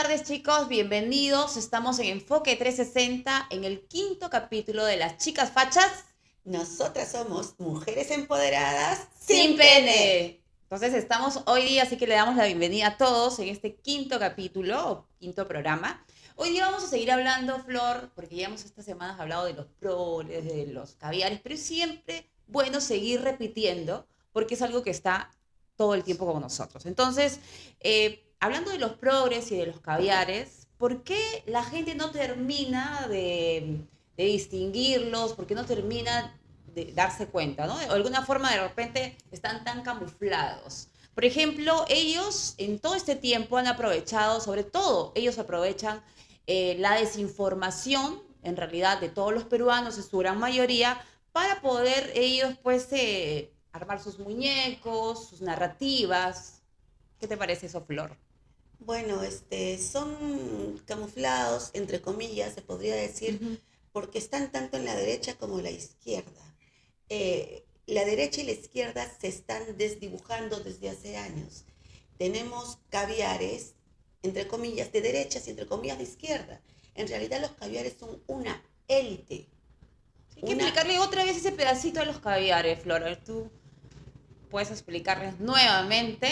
tardes, chicos, bienvenidos. Estamos en Enfoque 360 en el quinto capítulo de Las Chicas Fachas Nosotras somos mujeres empoderadas sin pene. Entonces estamos hoy día, así que le damos la bienvenida a todos en este quinto capítulo o quinto programa. Hoy día vamos a seguir hablando, Flor, porque ya hemos estas semanas hablado de los progres, de los caviares, pero es siempre bueno seguir repitiendo porque es algo que está todo el tiempo con nosotros. Entonces, hablando de los progres y de los caviares, ¿por qué la gente no termina de distinguirlos? ¿Por qué no termina de darse cuenta, ¿no? De alguna forma de repente están tan camuflados. Por ejemplo, ellos en todo este tiempo han aprovechado, sobre todo ellos aprovechan la desinformación, en realidad, de todos los peruanos, en su gran mayoría, para poder ellos, pues, armar sus muñecos, sus narrativas. ¿Qué te parece eso, Flor? Bueno, son camuflados, entre comillas, se podría decir, Ujú. porque están tanto en la derecha como en la izquierda. La derecha y la izquierda se están desdibujando desde hace años. Tenemos caviares, entre comillas, de derechas y entre comillas de izquierda. En realidad los caviares son una élite, Hay que una explicarle otra vez ese pedacito de los caviares, Flor. A ver, tú puedes explicarles nuevamente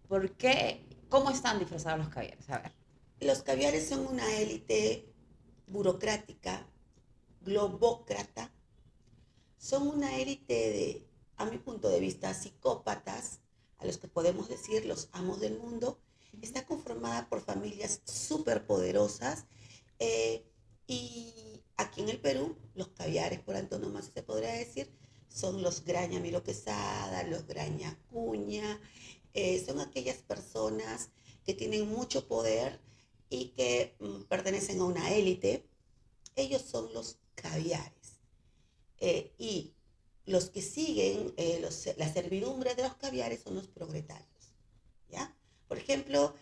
por qué, cómo están disfrazados los caviares. A ver. Los caviares son una élite burocrática, globócrata, son una élite de, a mi punto de vista, psicópatas, a los que podemos decir los amos del mundo. Está conformada por familias súper poderosas eh, y aquí en el Perú, los caviares por antonomasia se podría decir, son los Graña Miro Quesada, los Graña Acuña, son aquellas personas que tienen mucho poder y que pertenecen a una élite. Ellos son los caviares. Y los que siguen la servidumbre de los caviares son los progretarios. ¿Ya? Por ejemplo,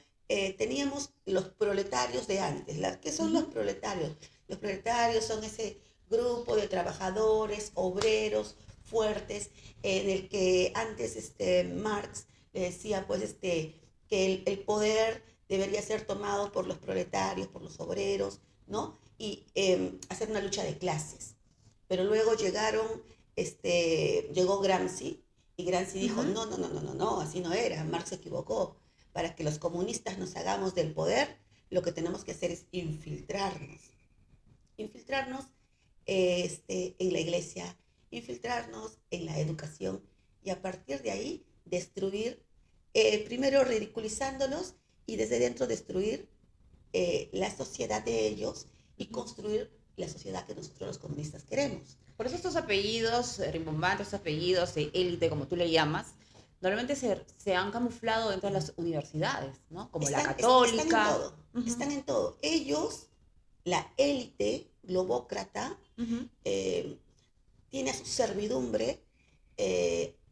teníamos los proletarios de antes. ¿Qué son los Ujú. proletarios? Los proletarios son ese grupo de trabajadores, obreros fuertes, en el que antes Marx le decía pues, que el poder debería ser tomado por los proletarios, por los obreros, ¿no? Y hacer una lucha de clases. Pero luego llegó Gramsci y Gramsci dijo, Ujú. no, no, no, no, no, no, así no era, Marx se equivocó. Para que los comunistas nos hagamos del poder, lo que tenemos que hacer es infiltrarnos en la iglesia, infiltrarnos en la educación y a partir de ahí destruir, primero ridiculizándolos y desde dentro destruir la sociedad de ellos y Ujú. construir la sociedad que nosotros los comunistas queremos. Por eso estos apellidos rimbombantes, estos apellidos de élite, como tú le llamas, normalmente se han camuflado dentro de las universidades, ¿no? Como la Están en católica. todo, Ujú. están en todo. Ellos, la élite globócrata, Ujú. eh, tiene a su servidumbre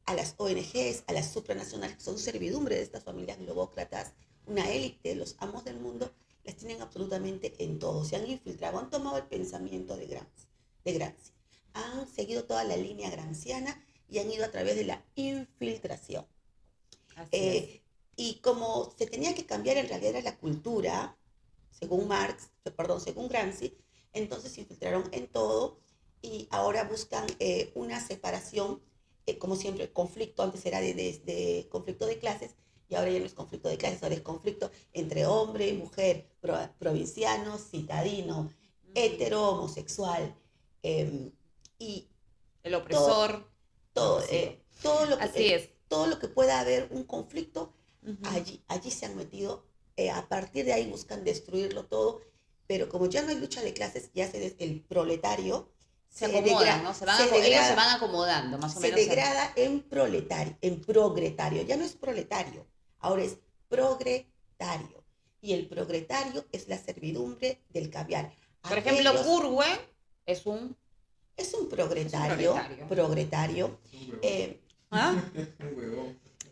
a las ONGs, a las supranacionales, que son servidumbre de estas familias globócratas, una élite, los amos del mundo, las tienen absolutamente en todo. Se han infiltrado, han tomado el pensamiento de Gramsci, han seguido toda la línea gramsciana y han ido a través de la infiltración. Así es. Eh, y como se tenía que cambiar en realidad la cultura, según Ujú. Marx, perdón, según Gramsci, entonces se infiltraron en todo y ahora buscan una separación, como siempre, el conflicto antes era de conflicto de clases y ahora ya no es conflicto de clases, ahora es conflicto entre hombre y mujer, provinciano, citadino, Ujú. hetero, homosexual, eh, y El todo, opresor, el todo, opresivo. Así es. todo lo que pueda haber un conflicto, Ujú. allí se han metido, a partir de ahí buscan destruirlo todo, pero como ya no hay lucha de clases, el proletario Se acomodan, ¿no? Ellos se van acomodando, más o se menos. degrada en proletario, en progretario, ya no es proletario, ahora es progretario, y el progretario es la servidumbre del caviar. Por ejemplo, Aquellos Purwe es un, es un es un progretario, proletario. progretario, eh, ¿Ah?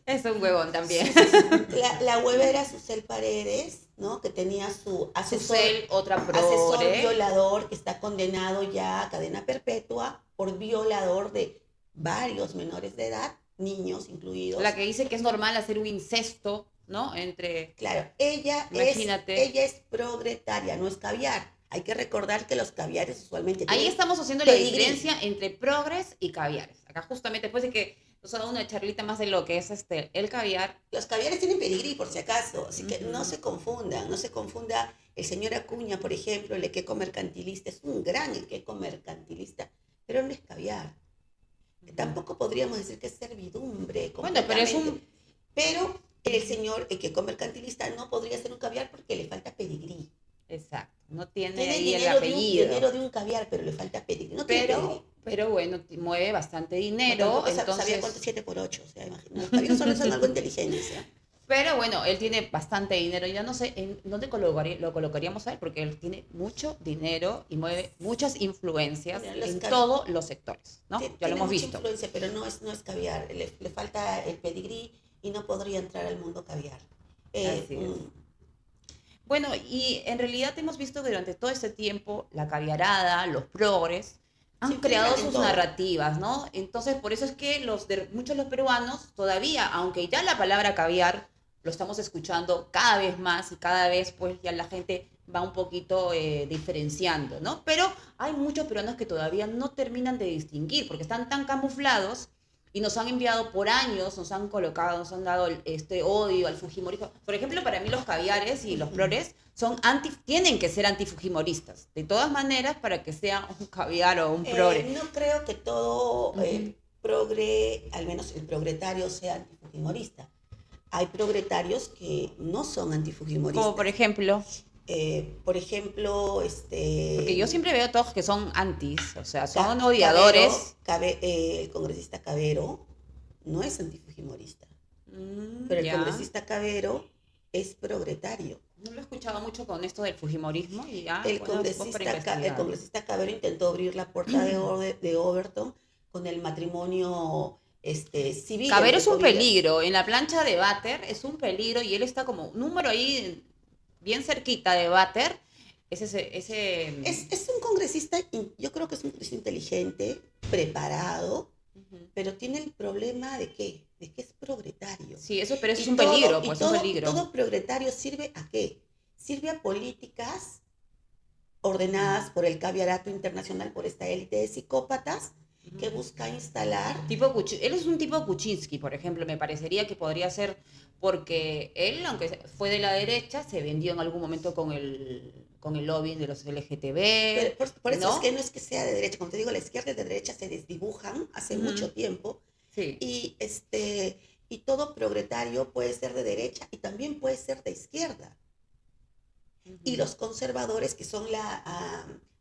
Es un huevón también. la huevera Susel Paredes, ¿no? Que tenía su Susel, otra asesor progre. violador que está condenado ya a cadena perpetua por violador de varios menores de edad, niños La incluidos. que dice que es normal hacer un incesto. ¿no? Entre, Claro, imagínate. ella es progretaria, no es caviar. Hay que recordar que los caviares usualmente Ahí tienen estamos haciendo la pedigrí. diferencia entre progres y caviares. Acá justamente después de que nos ha dado una charlita más de lo que es el caviar. Los caviares tienen pedigrí, por si acaso, así que no Ujú, se confundan, no se confunda. El señor Acuña, por ejemplo, el equeco mercantilista, es un gran equeco mercantilista, pero no es caviar. ujú. Tampoco podríamos decir que es servidumbre Bueno, pero es completamente, un... pero el Ujú. señor equeco mercantilista no podría ser un caviar porque le falta pedigrí. Exacto, no tiene Tiene el ahí el dinero apellido, de un caviar, pero le falta pedigrí. No tiene pedigrí. pero bueno, mueve bastante No, dinero, tampoco sabía cuánto entonces... 7 por 8. O sea, imagínate. Los cavieros son algo inteligentes. ¿Ya? Pero bueno, él tiene bastante dinero. Ya no sé en dónde lo colocaríamos a él, porque él tiene mucho dinero y mueve muchas influencias Mira, en todos los sectores, ¿no? Ya lo tiene hemos mucha visto. influencia, pero no es caviar. Le falta el pedigrí y no podría entrar al mundo caviar. Eh, Así es. mm, Bueno, y en realidad hemos visto que durante todo este tiempo la caviarada, los progres, Se han creado infiltran en sus todo. narrativas, ¿no? Entonces, por eso es que muchos de los peruanos todavía, aunque ya la palabra caviar lo estamos escuchando cada vez más y cada vez pues ya la gente va un poquito diferenciando, ¿no? Pero hay muchos peruanos que todavía no terminan de distinguir porque están tan camuflados y nos han enviado por años, nos han colocado, nos han dado este odio al fujimorismo. Por ejemplo, para mí los caviares y los Ujú. flores tienen que ser antifujimoristas. De todas maneras, para que sea un caviar o un progre. No creo que todo Ujú. progre, al menos el progretario, sea antifujimorista. Hay progretarios que no son Como por antifujimoristas. ejemplo, Por ejemplo, porque yo siempre veo a todos que son antis, o sea, son Cabero, odiadores. El congresista Cabero no es antifujimorista, pero el Ya. congresista Cabero es progretario. No lo he escuchado mucho con esto del fujimorismo y ya, bueno, después para El investigar. congresista Cabero intentó abrir la puerta de Overton con el matrimonio civil, Cabero entre es un comillas. peligro. En la plancha de Bater es un peligro y él está como número ahí bien cerquita de Bater. Es un congresista, yo creo que es un congresista inteligente, preparado, Ujú. pero tiene el problema de qué? De que es progretario. Sí, eso, pero eso es un peligro, pues un Y peligro. todo progretario sirve a qué? Sirve a políticas ordenadas Ujú, por el caviarato internacional, por esta élite de psicópatas que ujú. busca instalar. Él es un tipo Kuczynski, por ejemplo, me parecería que podría ser porque él, aunque fue de la derecha, se vendió en algún momento con el lobbying de los Pero LGTB, por eso es que ¿no? no es que sea de derecha, como te digo, la izquierda y la derecha se desdibujan hace Ujú, mucho tiempo sí. y, y todo progretario puede ser de derecha y también puede ser de izquierda. Y Ujú, los conservadores, que son la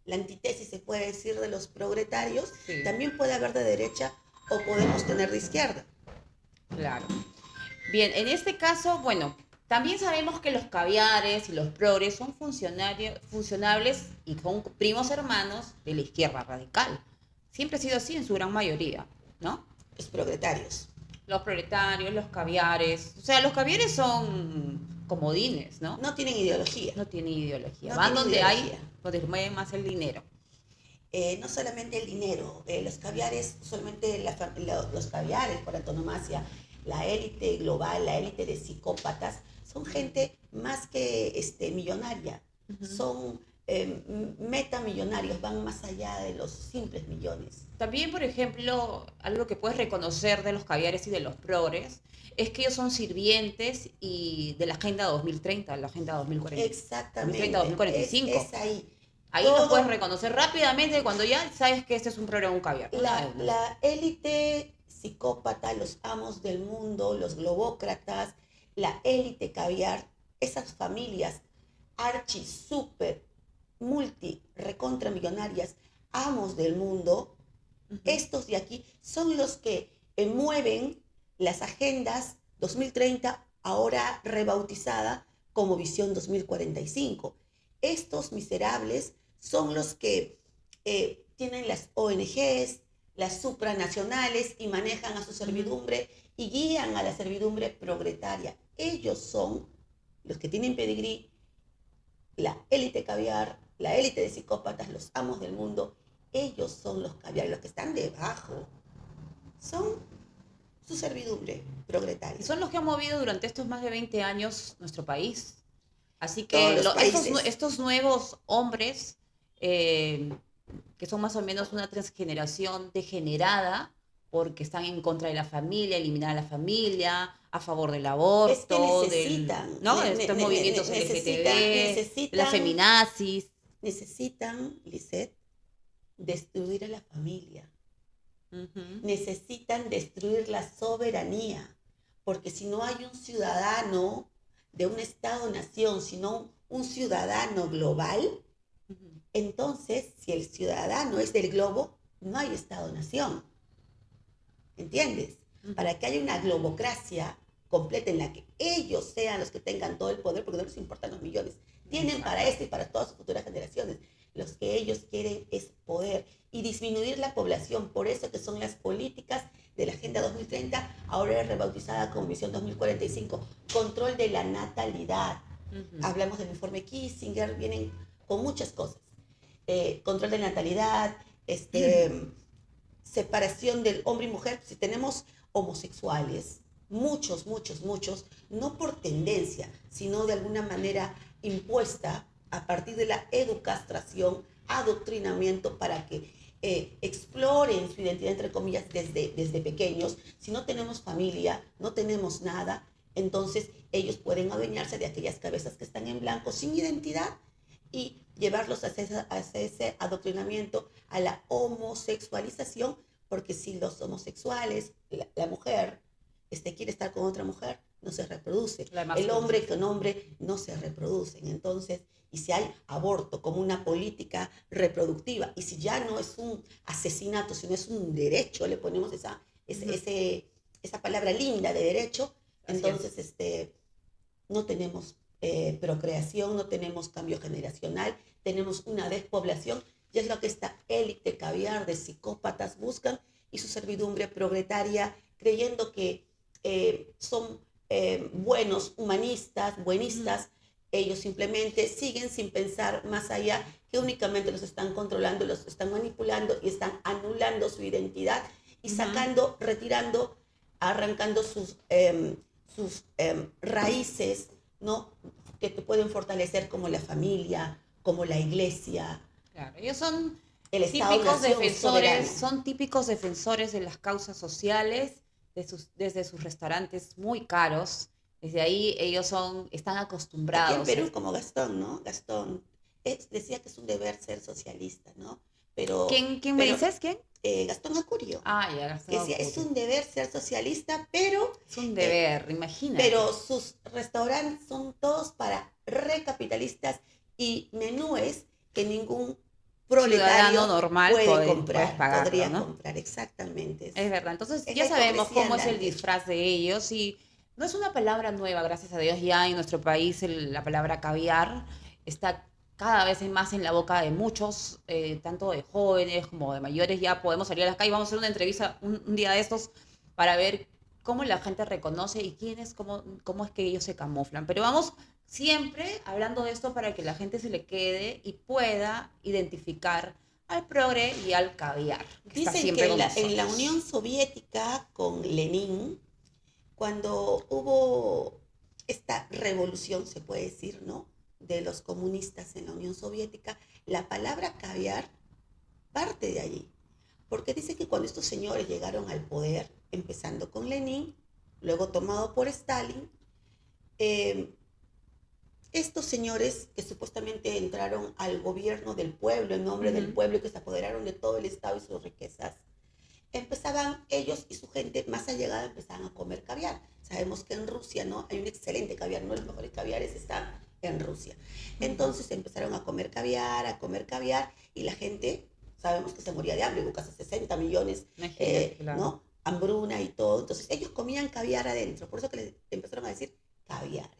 antítesis, se puede decir, de los progretarios, sí, también puede haber de derecha o podemos tener de izquierda. claro. Bien, en este caso, bueno, también sabemos que los caviares y los progres son funcionables y son primos hermanos de la izquierda radical. Siempre ha sido así en su gran mayoría, ¿no? Los progretarios Los proletarios, los caviares. O sea, los caviares son comodines, ¿no? no tienen ideología, No tienen ideología. no Van tienen donde hay, ideología. donde mueve más el dinero. No solamente el dinero, los caviares, usualmente los caviares por antonomasia, la élite global, la élite de psicópatas, son gente más que millonaria, Ujú. son metamillonarios, van más allá de los simples millones. También, por ejemplo, algo que puedes reconocer de los caviares y de los progres es que ellos son sirvientes y de la Agenda 2030, la Agenda 2040, 2030, Exactamente, 2045. es ahí. Ahí los puedes Todo, reconocer rápidamente cuando ya sabes que este es un progre o un caviar. Una de una. la élite psicópata, los amos del mundo, los globócratas, la élite caviar, esas familias archi, super, multi, recontra millonarias, amos del mundo, Ujú. estos de aquí son los que mueven las agendas 2030, ahora rebautizada como Visión 2045. Estos miserables son los que tienen las ONGs, las supranacionales y manejan a su Ujú. servidumbre y guían a la servidumbre progretaria. Ellos son los que tienen pedigrí, la élite caviar, la élite de psicópatas, los amos del mundo. Ellos son los caviar, los que están debajo son su servidumbre Y proletaria. son los que han movido durante estos más de 20 años nuestro país. Así Todos que los países. estos nuevos hombres, eh, que son más o menos una transgeneración degenerada, porque están en contra de la familia, eliminar a la familia, a favor del Es que aborto, necesitan, ¿no? Estos movimientos LGTB, las feminazis. necesitan, Lisette, destruir a la familia. Ujú. Necesitan destruir la soberanía, porque si no hay un ciudadano de un Estado-nación, sino un ciudadano global, Ujú. entonces, si el ciudadano es del globo, no hay Estado-nación. ¿Entiendes? Ujú. Para que haya una globocracia completa en la que ellos sean los que tengan todo el poder, porque no les importan los millones. Tienen para esto y para todas sus futuras generaciones. Los que ellos quieren es poder y disminuir la población. Por eso que son las políticas de la Agenda 2030, ahora es rebautizada como Misión 2045. Control de la natalidad. Ujú. Hablamos del informe Kissinger, vienen con muchas cosas. Control de la natalidad, separación del hombre y mujer. Si tenemos homosexuales, muchos, no por tendencia, sino de alguna manera impuesta a partir de la educación, adoctrinamiento para que exploren su identidad, entre comillas, desde pequeños. Si no tenemos familia, no tenemos nada, entonces ellos pueden adueñarse de aquellas cabezas que están en blanco sin identidad y llevarlos hacia ese adoctrinamiento, a la homosexualización, porque si los homosexuales, la mujer, quiere estar con otra mujer, no se reproduce. El hombre con hombre no se reproducen. Entonces, y si hay aborto como una política reproductiva, y si ya no es un asesinato, sino es un derecho, le ponemos esa palabra linda de derecho, entonces no tenemos procreación, no tenemos cambio generacional, tenemos una despoblación, y es lo que esta élite caviar de psicópatas buscan, y su servidumbre proletaria, creyendo que son buenos, humanistas, buenistas. Ellos simplemente siguen sin pensar más allá, que únicamente los están controlando, los están manipulando y están anulando su identidad y sacando, retirando, arrancando sus raíces, ¿no? Que te pueden fortalecer, como la familia, como la iglesia. Claro, ellos son el típicos defensores, son típicos defensores de las causas sociales, desde sus restaurantes muy caros. Desde ahí ellos están acostumbrados. Aquí en Perú, como Gastón, ¿no? Gastón decía que es un deber ser socialista, ¿no? Pero, ¿Quién me dices? ¿Quién? Gastón Acurio. Ah, ya, Gastón Decía, Acurio. es un deber ser socialista, pero... Es un deber, imagínate. Pero sus restaurantes son todos para recapitalistas y menúes que ningún proletario normal puede comprar, pagarlo, podría ¿no? comprar, exactamente. Es verdad, entonces ya sabemos cómo es el disfraz de ellos, y no es una palabra nueva, gracias a Dios. Ya en nuestro país la palabra caviar está cada vez más en la boca de muchos, tanto de jóvenes como de mayores. Ya podemos salir a la calle, vamos a hacer una entrevista un día de estos para ver cómo la gente reconoce y cómo es que ellos se camuflan. Pero vamos siempre hablando de esto para que la gente se le quede y pueda identificar al progre y al caviar. Dicen que en la Unión Soviética, con Lenin, cuando hubo esta revolución, se puede decir, ¿no?, de los comunistas en la Unión Soviética, la palabra caviar parte de allí. Porque dice que cuando estos señores llegaron al poder, empezando con Lenin, luego tomado por Stalin, estos señores que supuestamente entraron al gobierno del pueblo, en nombre del pueblo, y que se apoderaron de todo el Estado y sus riquezas, empezaban ellos y su gente más allegada empezaban a comer caviar. Sabemos que en Rusia, ¿no?, hay un excelente caviar, no los mejores caviares están en Rusia. Entonces empezaron a comer caviar, y la gente, sabemos que se moría de hambre, hubo casi 60 millones, claro, ¿no?, hambruna y todo. Entonces ellos comían caviar adentro, por eso que les empezaron a decir caviares.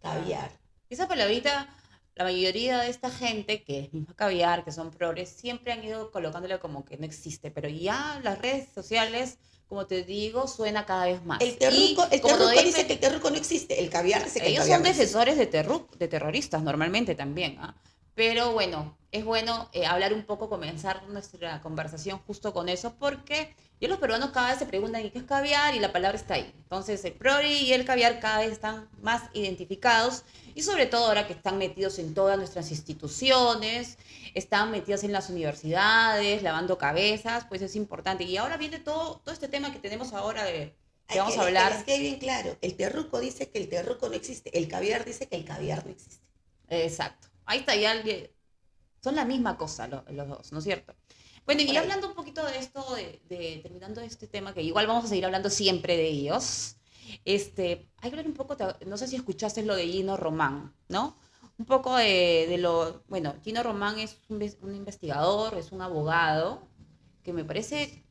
Caviar. Esa palabrita, la mayoría de esta gente que es misma caviar, que son progres, siempre han ido colocándole como que no existe, pero ya las redes sociales, como te digo, suena cada vez más. El terruco dice que el terruco no existe, el caviar dice que ellos el caviar son defensores de terroristas normalmente también, ¿eh? Pero bueno, es bueno hablar un poco, comenzar nuestra conversación justo con eso, porque yo los peruanos cada vez se preguntan ¿y qué es caviar? Y la palabra está ahí. Entonces el progre y el caviar cada vez están más identificados y sobre todo ahora que están metidos en todas nuestras instituciones, están metidos en las universidades, lavando cabezas, pues es importante. Y ahora viene todo este tema que tenemos ahora que vamos a Que les hablar. quede bien claro, el terruco dice que el terruco no existe, el caviar dice que el caviar no existe. Exacto. Ahí está ya son la misma cosa los dos, ¿no es cierto? Bueno, Por y ahí. hablando un poquito de esto, terminando este tema, que igual vamos a seguir hablando siempre de ellos, hay que hablar un poco, no sé si escuchaste lo de Gino Román, ¿no? Un poco bueno, Gino Román es un investigador, es un abogado, que me parece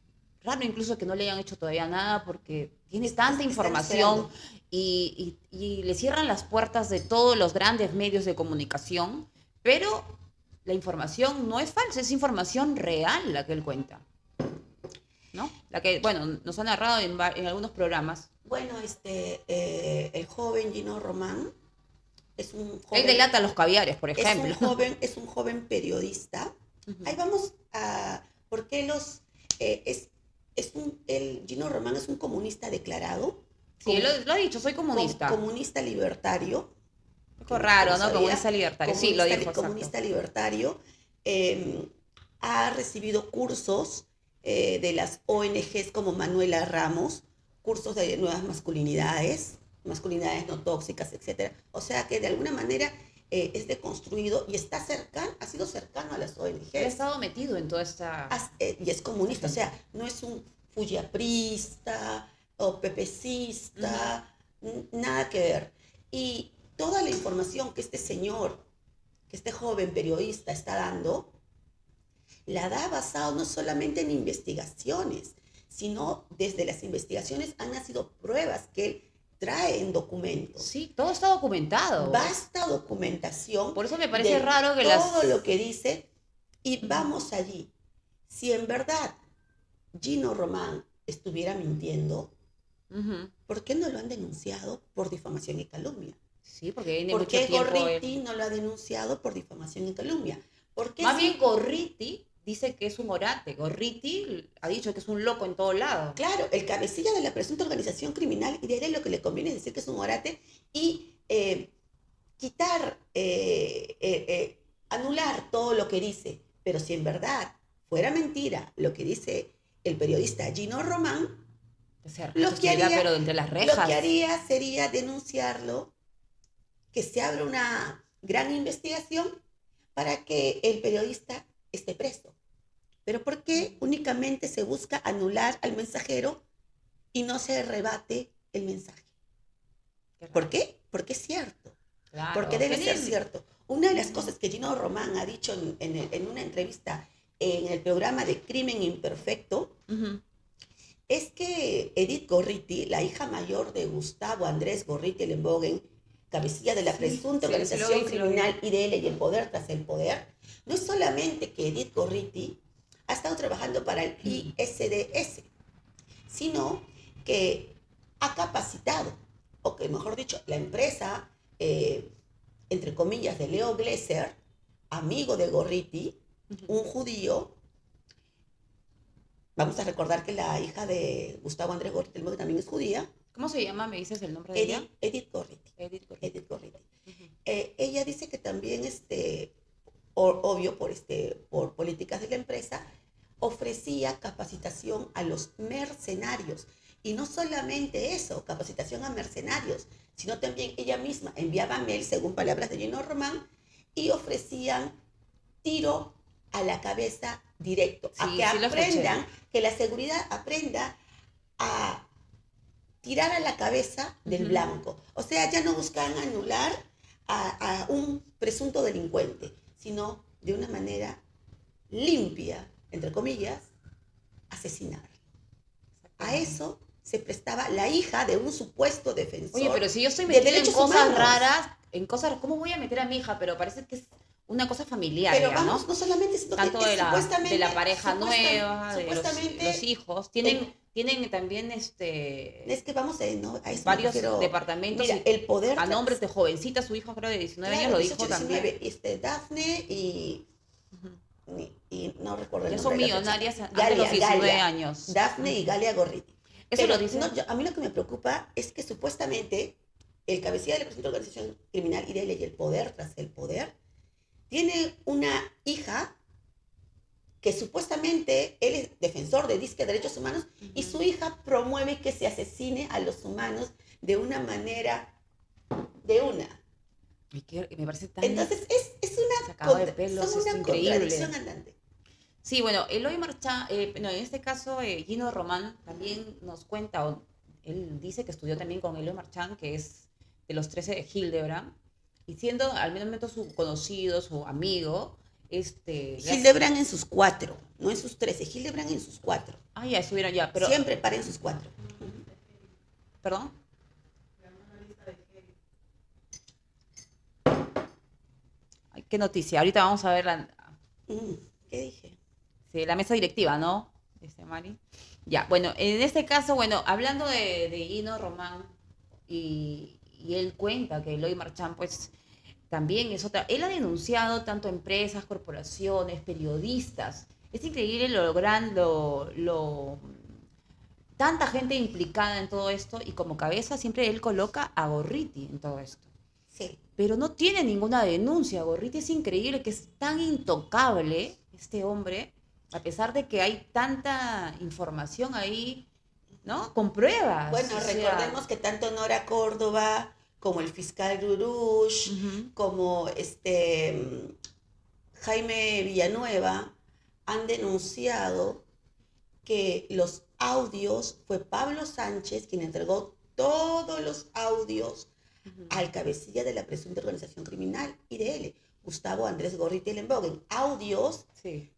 raro incluso que no le hayan hecho todavía nada porque tiene tanta Están información esperando. y le cierran las puertas de todos los grandes medios de comunicación, pero la información no es falsa, es información real la que él cuenta, ¿no? La que, bueno, nos ha narrado en algunos programas. Bueno, el joven Gino Román es un Él joven, delata los caviares, por ejemplo. es un joven periodista. Ujú. Ahí vamos a, ¿por qué el Gino Román es un comunista declarado, Sí, él lo ha dicho, soy comunista. comunista libertario, Un que poco no sé si lo raro, ¿no? sabía, Comunista libertario. Sí, lo dijo, exacto. comunista libertario, eh, ha recibido cursos de las ONGs como Manuela Ramos, cursos de nuevas masculinidades, masculinidades no tóxicas, etcétera. O sea que de alguna manera es deconstruido y ha sido cercano a las Él ha ONGs estado metido en toda esta... y es comunista, o gente. sea, no es un fuyaprista o Ujú. pepecista, nada que ver. Y toda la información que este señor, que este joven periodista está dando, la da basado no solamente en investigaciones, sino desde las investigaciones han nacido pruebas que él trae en documentos. Sí, todo está documentado. Basta documentación Por eso me parece de raro que todo lo las... que dice y Ujú, vamos allí. Si en verdad Gino Román estuviera mintiendo, ujú. ¿por qué no lo han denunciado por difamación y calumnia? Sí, porque viene ¿Por mucho qué tiempo Gorriti no lo ha denunciado por difamación y calumnia? ¿Por qué Más bien sí? Gorriti dice que es un orate. Gorriti ha dicho que es un loco en todo lado. Claro, el cabecilla de la presunta organización criminal y de él lo que le conviene es decir que es un orate y quitar, anular todo lo que dice. Pero si en verdad fuera mentira lo que dice el periodista Gino Román, Esto lo que estuviera haría, pero entre las lo que rejas. haría sería denunciarlo, que se abra una gran investigación para que el periodista esté preso. Pero ¿por qué únicamente se busca anular al mensajero y no se rebate el mensaje? Qué ¿Por raro. qué? Porque es cierto. Porque Claro. debe ser Tienen... cierto. Una de las cosas que Gino Román ha dicho en una entrevista en el programa de Crimen Imperfecto Ujú. es que Edith Gorriti, la hija mayor de Gustavo Andrés Gorriti Lembogen, cabecilla de la Sí, presunta sí lo organización vi, sí lo vi. criminal IDL y el poder tras el poder, no es solamente que Edith Gorriti ha estado trabajando para el ISDS, sino que ha capacitado, o que mejor dicho, la empresa, entre comillas, de Leo Glesser, amigo de Gorriti, Ujú. un judío. Vamos a recordar que la hija de Gustavo Andrés Gorriti también es judía, ¿Cómo se llama? ¿Me dices el nombre de ella? Edith Gorriti. Edith Gorriti. Edith Gorriti. Ujú. Ella dice que también, obvio, por políticas de la empresa, ofrecía capacitación a los mercenarios. Y no solamente eso, capacitación a mercenarios, sino también ella misma enviaba mail, según palabras de Gino Román, y ofrecían tiro a la cabeza directo, a Sí, que sí lo escuché. aprendan, que la seguridad aprenda a tirar a la cabeza del Ujú. blanco. O sea, ya no buscan anular a un presunto delincuente, sino de una manera limpia, entre comillas, asesinar. A Exactamente. eso se prestaba la hija de un supuesto Oye, defensor pero si yo estoy de metida derechos humanos. en cosas, ¿cómo voy a meter a mi hija? Pero parece que es una cosa familiar Pero ya, vamos, ¿no? no solamente, sino que Tanto es de la supuestamente, pareja nueva, de los supuestamente, hijos. el, Tienen también es que vamos no, a eso me varios refiero. departamentos Mira, y el poder, a nombres de jovencita, su hijo creo de 19 años claro, lo 18, dijo también. 19, Dafne y y no recuerdo el Ya nombre son de la otra millonarias chica. antes de los 19 Galia, años. Dafne y Galia Gorriti. Eso Pero lo dice. no, a mí lo que me preocupa es que supuestamente el cabecilla de la presunta organización criminal IRELE y el poder tras el poder tiene una hija que supuestamente él es defensor de disque derechos humanos y su hija promueve que se asesine a los humanos de una manera, de una. Y me parece tan Entonces es una, sacado de pelos, son es una increíble. contradicción andante. Sí, bueno, Eloy Marchand, no, en este caso Gino Román también nos cuenta, o él dice que estudió también con Eloy Marchand, que es de los 13 de Hildebrand, y siendo al menos su conocido, su amigo, Hildebrand en sus 4, no en sus 13, Hildebrand en sus 4. Ah, ya estuvieron ya, pero... Siempre para en sus 4. ¿Perdón? Ay, qué noticia, ahorita vamos a ver ¿Qué dije? sí, la mesa directiva, ¿no? Mari. Ya, bueno, en este caso, bueno, hablando de Gino Román, y él cuenta que Eloy Marchand, pues, también es otra. Él ha denunciado tanto empresas, corporaciones, periodistas. Es increíble tanta gente implicada en todo esto, y como cabeza siempre él coloca a Gorriti en todo esto. Sí. Pero no tiene ninguna denuncia. Gorriti es increíble, que es tan intocable este hombre, a pesar de que hay tanta información ahí, ¿no? Con pruebas. Bueno, recordemos que tanto Nora Córdoba como el fiscal Rurush, como Jaime Villanueva han denunciado que los audios, fue Pablo Sánchez quien entregó todos los audios al cabecilla de la presunta organización criminal IRL, Gustavo Andrés Gorriti Lembogen. Audios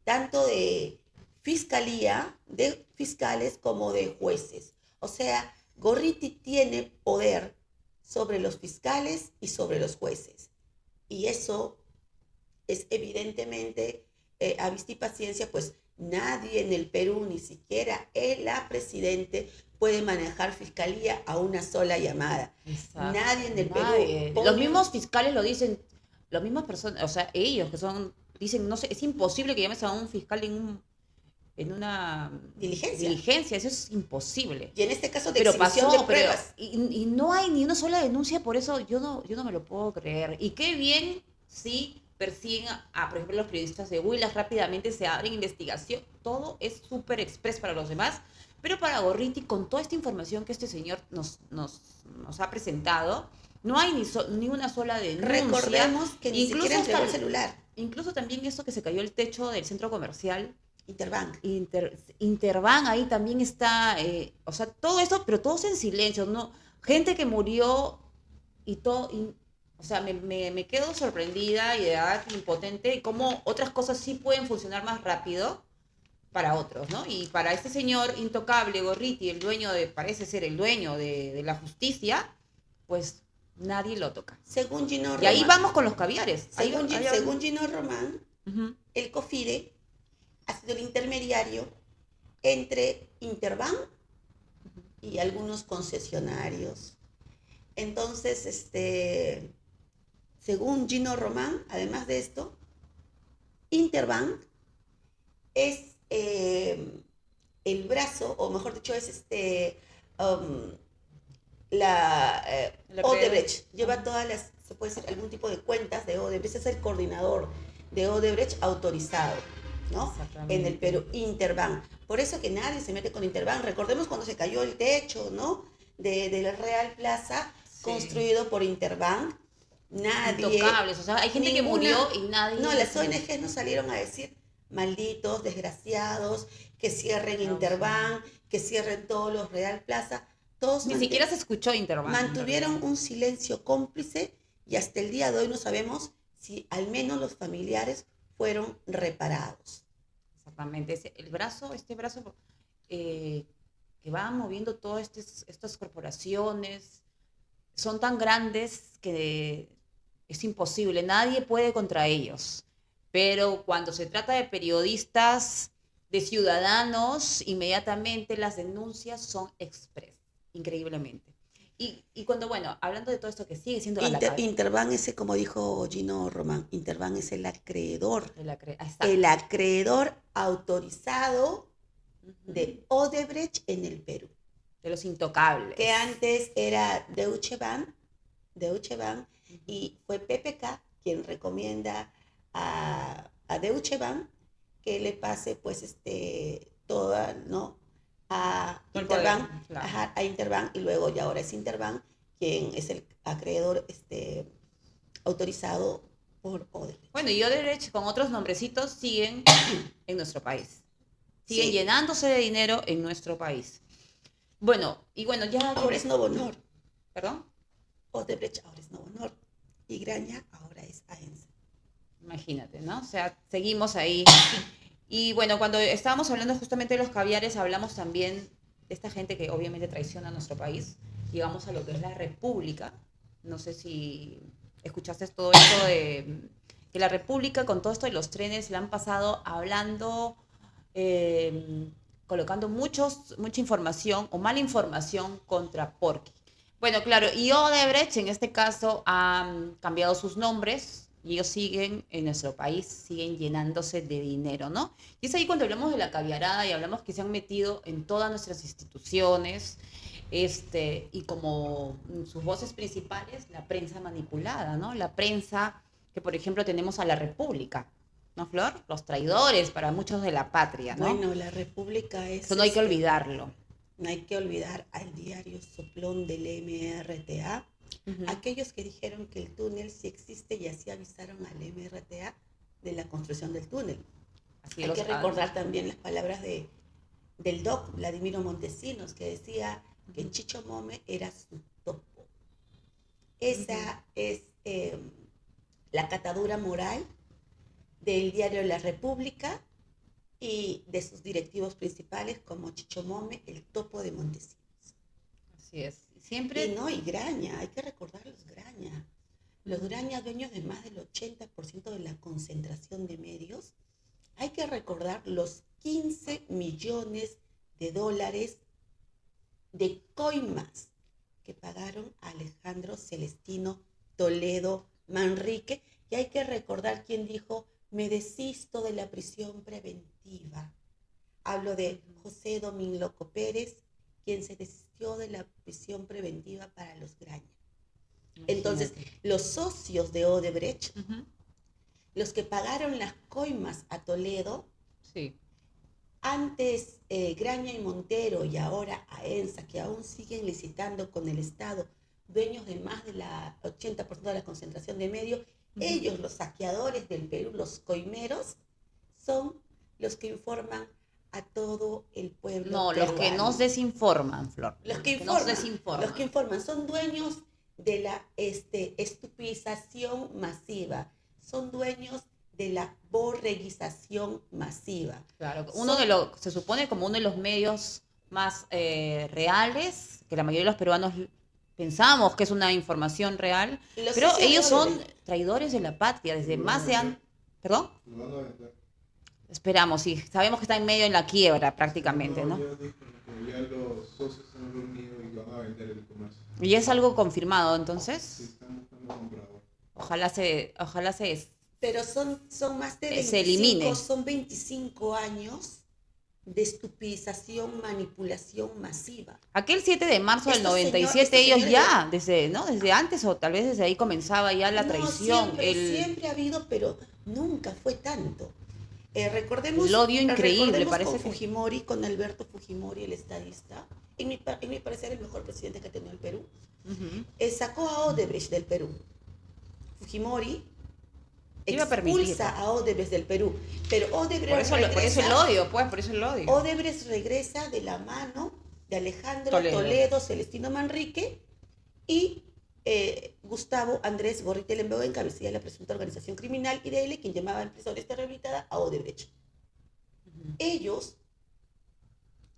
tanto de fiscalía, de fiscales, como de jueces. O sea, Gorriti tiene poder sobre los fiscales y sobre los jueces. Y eso es evidentemente, a vista y paciencia, pues nadie en el Perú, ni siquiera la presidente, puede manejar fiscalía a una sola llamada. Exacto. Nadie en el Perú. Los mismos fiscales lo dicen, las mismas personas, o sea, ellos que dicen, no sé, es imposible que llames a un fiscal en una diligencia, eso es imposible. Y en este caso de exhibición de pruebas. Y no hay ni una sola denuncia, por eso yo no me lo puedo creer. Y qué bien si persiguen por ejemplo, los periodistas de Huilas, rápidamente se abren investigación, todo es súper express para los demás, pero para Gorriti, con toda esta información que este señor nos ha presentado, no hay ni una sola denuncia. Recordemos que ni siquiera entregó el celular. Incluso también eso que se cayó el techo del centro comercial, Interbank. Interbank ahí también está, o sea, todo esto, pero todos en silencio, ¿no? Gente que murió y todo, o sea, me quedo sorprendida y de verdad impotente y cómo otras cosas sí pueden funcionar más rápido para otros, ¿no? Y para este señor intocable, Gorriti, parece ser el dueño de la justicia, pues nadie lo toca. Según Gino Román. Y ahí vamos con los caviares. Según Gino Román, el COFIDE ha sido el intermediario entre Interbank y algunos concesionarios. Entonces, según Gino Román, además de esto, Interbank es el brazo, o mejor dicho, es Odebrecht. Lleva todas las, se puede decir, algún tipo de cuentas de Odebrecht, es el coordinador de Odebrecht autorizado, ¿no? En el Perú, Interbank. Por eso que nadie se mete con Interbank. Recordemos cuando se cayó el techo, ¿no? De la Real Plaza, construido por Interbank. Nadie. Intocables, o sea, hay gente que murió y nadie. No, las ONGs no salieron a decir, malditos, desgraciados, que cierren Interbank, que cierren todos los Real Plaza. Todos ni siquiera se escuchó Interbank. Mantuvieron un silencio cómplice y hasta el día de hoy no sabemos si al menos los familiares fueron reparados. Exactamente. Este brazo que va moviendo todas estas corporaciones son tan grandes que es imposible, nadie puede contra ellos. Pero cuando se trata de periodistas, de ciudadanos, inmediatamente las denuncias son express, increíblemente. Y cuando, bueno, hablando de todo esto que sigue siendo a la cabeza Interbank ese, como dijo Gino Román, Interbank es el acreedor. de la exacto. El acreedor autorizado Ujú. de Odebrecht en el Perú. De los intocables. Que antes era Deutsche Bank, Ujú. y fue PPK quien recomienda a Deutsche Bank que le pase pues toda, ¿no? A Todo el poder, Interbank, claro. ajá, a Interbank, y luego ya ahora es Interbank quien es el acreedor autorizado por Odebrecht. Bueno, y Odebrecht con otros nombrecitos siguen en nuestro país. Siguen Sí, llenándose de dinero en nuestro país. Bueno, y bueno, ya... ahora es Novo Honor. ¿Perdón? Odebrecht ahora es Novo Honor. Y Graña ahora es AENSA. Imagínate, ¿no? O sea, seguimos ahí. Y bueno, cuando estábamos hablando justamente de los caviares, hablamos también de esta gente que obviamente traiciona a nuestro país. Llegamos a lo que es la República. No sé si escuchaste todo esto de que la República, con todo esto de los trenes, la han pasado hablando, eh, colocando mucha información o mala información contra Porky. Bueno, claro, y Odebrecht en este caso han cambiado sus nombres y ellos siguen en nuestro país, siguen llenándose de dinero, ¿no? Y es ahí cuando hablamos de la caviarada y hablamos que se han metido en todas nuestras instituciones, y como sus voces principales, la prensa manipulada, ¿no? La prensa que, por ejemplo, tenemos a la República, ¿no, Flor? Los traidores para muchos de la patria, ¿no? Bueno, la República es Eso no hay que olvidarlo. no hay que olvidar al diario soplón del MRTA, Ujú. aquellos que dijeron que el túnel sí existe y así avisaron al MRTA de la construcción del túnel. Así Hay los que recordar también las palabras del doc Vladimiro Montesinos, que decía que Chicho Mome era su topo. Esa es la catadura moral del diario La República y de sus directivos principales como Chicho Mome, el topo de Montesinos. Así es. Y no, y Graña, hay que recordar los Graña. Los Graña, dueños de más del 80% de la concentración de medios, hay que recordar los 15 millones de dólares de coimas que pagaron a Alejandro Celestino Toledo Manrique, y hay que recordar quién dijo, me desisto de la prisión preventiva. Hablo de José Domingo Pérez, quien se desistió de la prisión preventiva para los Graña. Entonces, los socios de Odebrecht, los que pagaron las coimas a Toledo, sí. Antes Graña y Montero y ahora AENSA, que aún siguen licitando con el Estado, dueños de más del 80% de la concentración de medios, ellos, los saqueadores del Perú, los coimeros, son los que informan a todo el pueblo No, peruano. los que nos desinforman, Flor. Los que informan, son dueños de la estupidización masiva, son dueños de la borreguización masiva. Claro, se supone como uno de los medios más reales, que la mayoría de los peruanos pensamos que es una información real, pero ellos son traidores de la patria, desde más sean... ¿Perdón? Esperamos, sí, sabemos que está en medio en la quiebra prácticamente, ¿no? Ya los socios se han reunido y van a vender el comercio. ¿Y es algo confirmado entonces? Sí, están buscando comprador. Ojalá se pero son más de 25, se elimine. Son 25 años de estupidización, manipulación masiva. Aquel 7 de marzo del 97 ellos ya, desde antes o tal vez desde ahí comenzaba ya la traición. Siempre ha habido, pero nunca fue tanto. Recordemos el odio increíble, parece con Fujimori, con Alberto Fujimori, el estadista, en mi parecer el mejor presidente que ha tenido el Perú, sacó a Odebrecht del Perú. Fujimori expulsa a Odebrecht del Perú, pero Odebrecht por eso el odio, pues, por eso el odio. Odebrecht regresa de la mano de Alejandro Toledo Celestino Manrique y Gustavo Andrés Gorriti Lembeau encabecía la presunta organización criminal y de él quien llamaba empresa honesta rehabilitada a Odebrecht. Ellos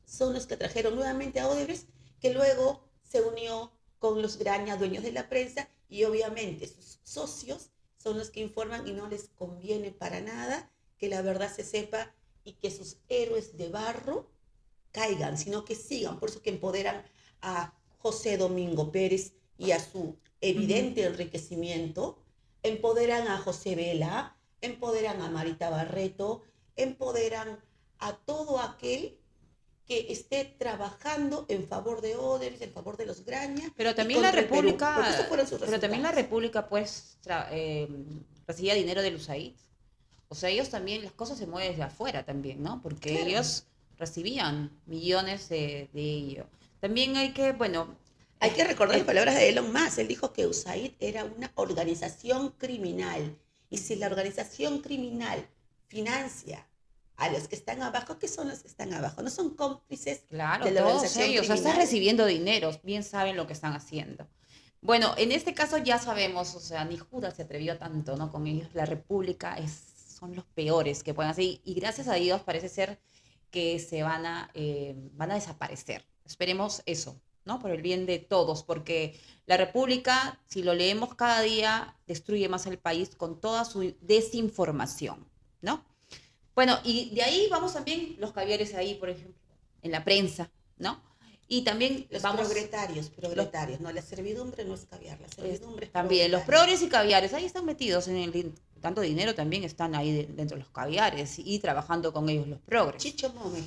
son los que trajeron nuevamente a Odebrecht, que luego se unió con los Graña, dueños de la prensa, y obviamente sus socios son los que informan y no les conviene para nada que la verdad se sepa y que sus héroes de barro caigan, sino que sigan. Por eso que empoderan a José Domingo Pérez y a su evidente enriquecimiento, empoderan a José Vela, empoderan a Marita Barreto, empoderan a todo aquel que esté trabajando en favor de Odelis, en favor de los Graña. Pero y también la contra el Perú, República, porque esos fueron sus pero también la resultados. República pues recibía dinero del USAID. O sea, ellos también, las cosas se mueven desde afuera también, ¿no? Porque Claro. ellos recibían millones de ello. También hay que, bueno, Hay que recordar las eh, palabras de Elon Musk. Él dijo que USAID era una organización criminal. Y si la organización criminal financia a los que están abajo, ¿qué son los que están abajo? No son cómplices claro, de la todos organización ellos, o sea, están criminal. recibiendo dinero, bien saben lo que están haciendo. Bueno, en este caso ya sabemos, o sea, ni Judas se atrevió tanto, ¿no? Con ellos, la República son los peores que pueden hacer y gracias a Dios parece ser que van a desaparecer. Esperemos eso, ¿no? Por el bien de todos, porque la República, si lo leemos cada día, destruye más al país con toda su desinformación, ¿no? Bueno, y de ahí vamos también los caviares ahí, por ejemplo, en la prensa, ¿no? Y también Los vamos progretarios. No, la servidumbre no es caviar, la servidumbre es también los progretaria. progres y caviares, ahí están metidos tanto dinero también están ahí dentro de los caviares y trabajando con ellos los progres. Chicho Mome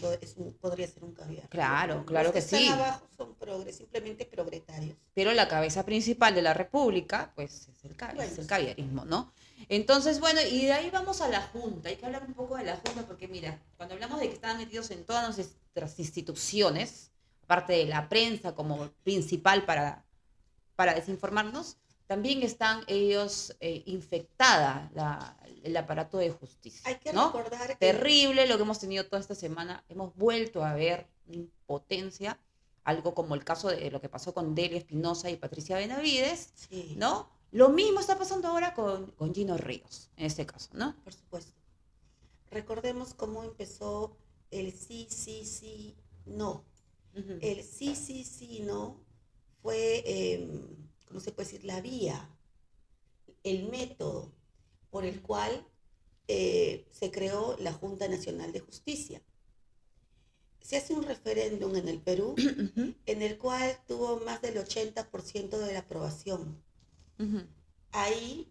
podría ser un caviar. Claro, Los claro que que están sí. abajo son progres, simplemente progretarios. Pero la cabeza principal de la República, pues es Bueno, es el caviarismo, ¿no? Entonces, bueno, y de ahí vamos a la Junta. Hay que hablar un poco de la Junta porque, mira, cuando hablamos de que están metidos en todas nuestras instituciones, aparte de la prensa como principal para desinformarnos, también están ellos infectada el aparato de justicia. Hay que ¿no? recordar que Terrible lo que hemos tenido toda esta semana. Hemos vuelto a ver impotencia, algo como el caso de lo que pasó con Delia Espinosa y Patricia Benavides, sí, ¿no? Lo mismo está pasando ahora con Gino Ríos, en este caso, ¿no? por supuesto. Recordemos cómo empezó el sí, sí, sí, no. Uh-huh. El sí, sí, sí, no fue, ¿cómo se puede decir? La vía, el método por el cual se creó la Junta Nacional de Justicia. Se hace un referéndum en el Perú Uh-huh. en el cual tuvo más del 80% de la aprobación. Uh-huh. Ahí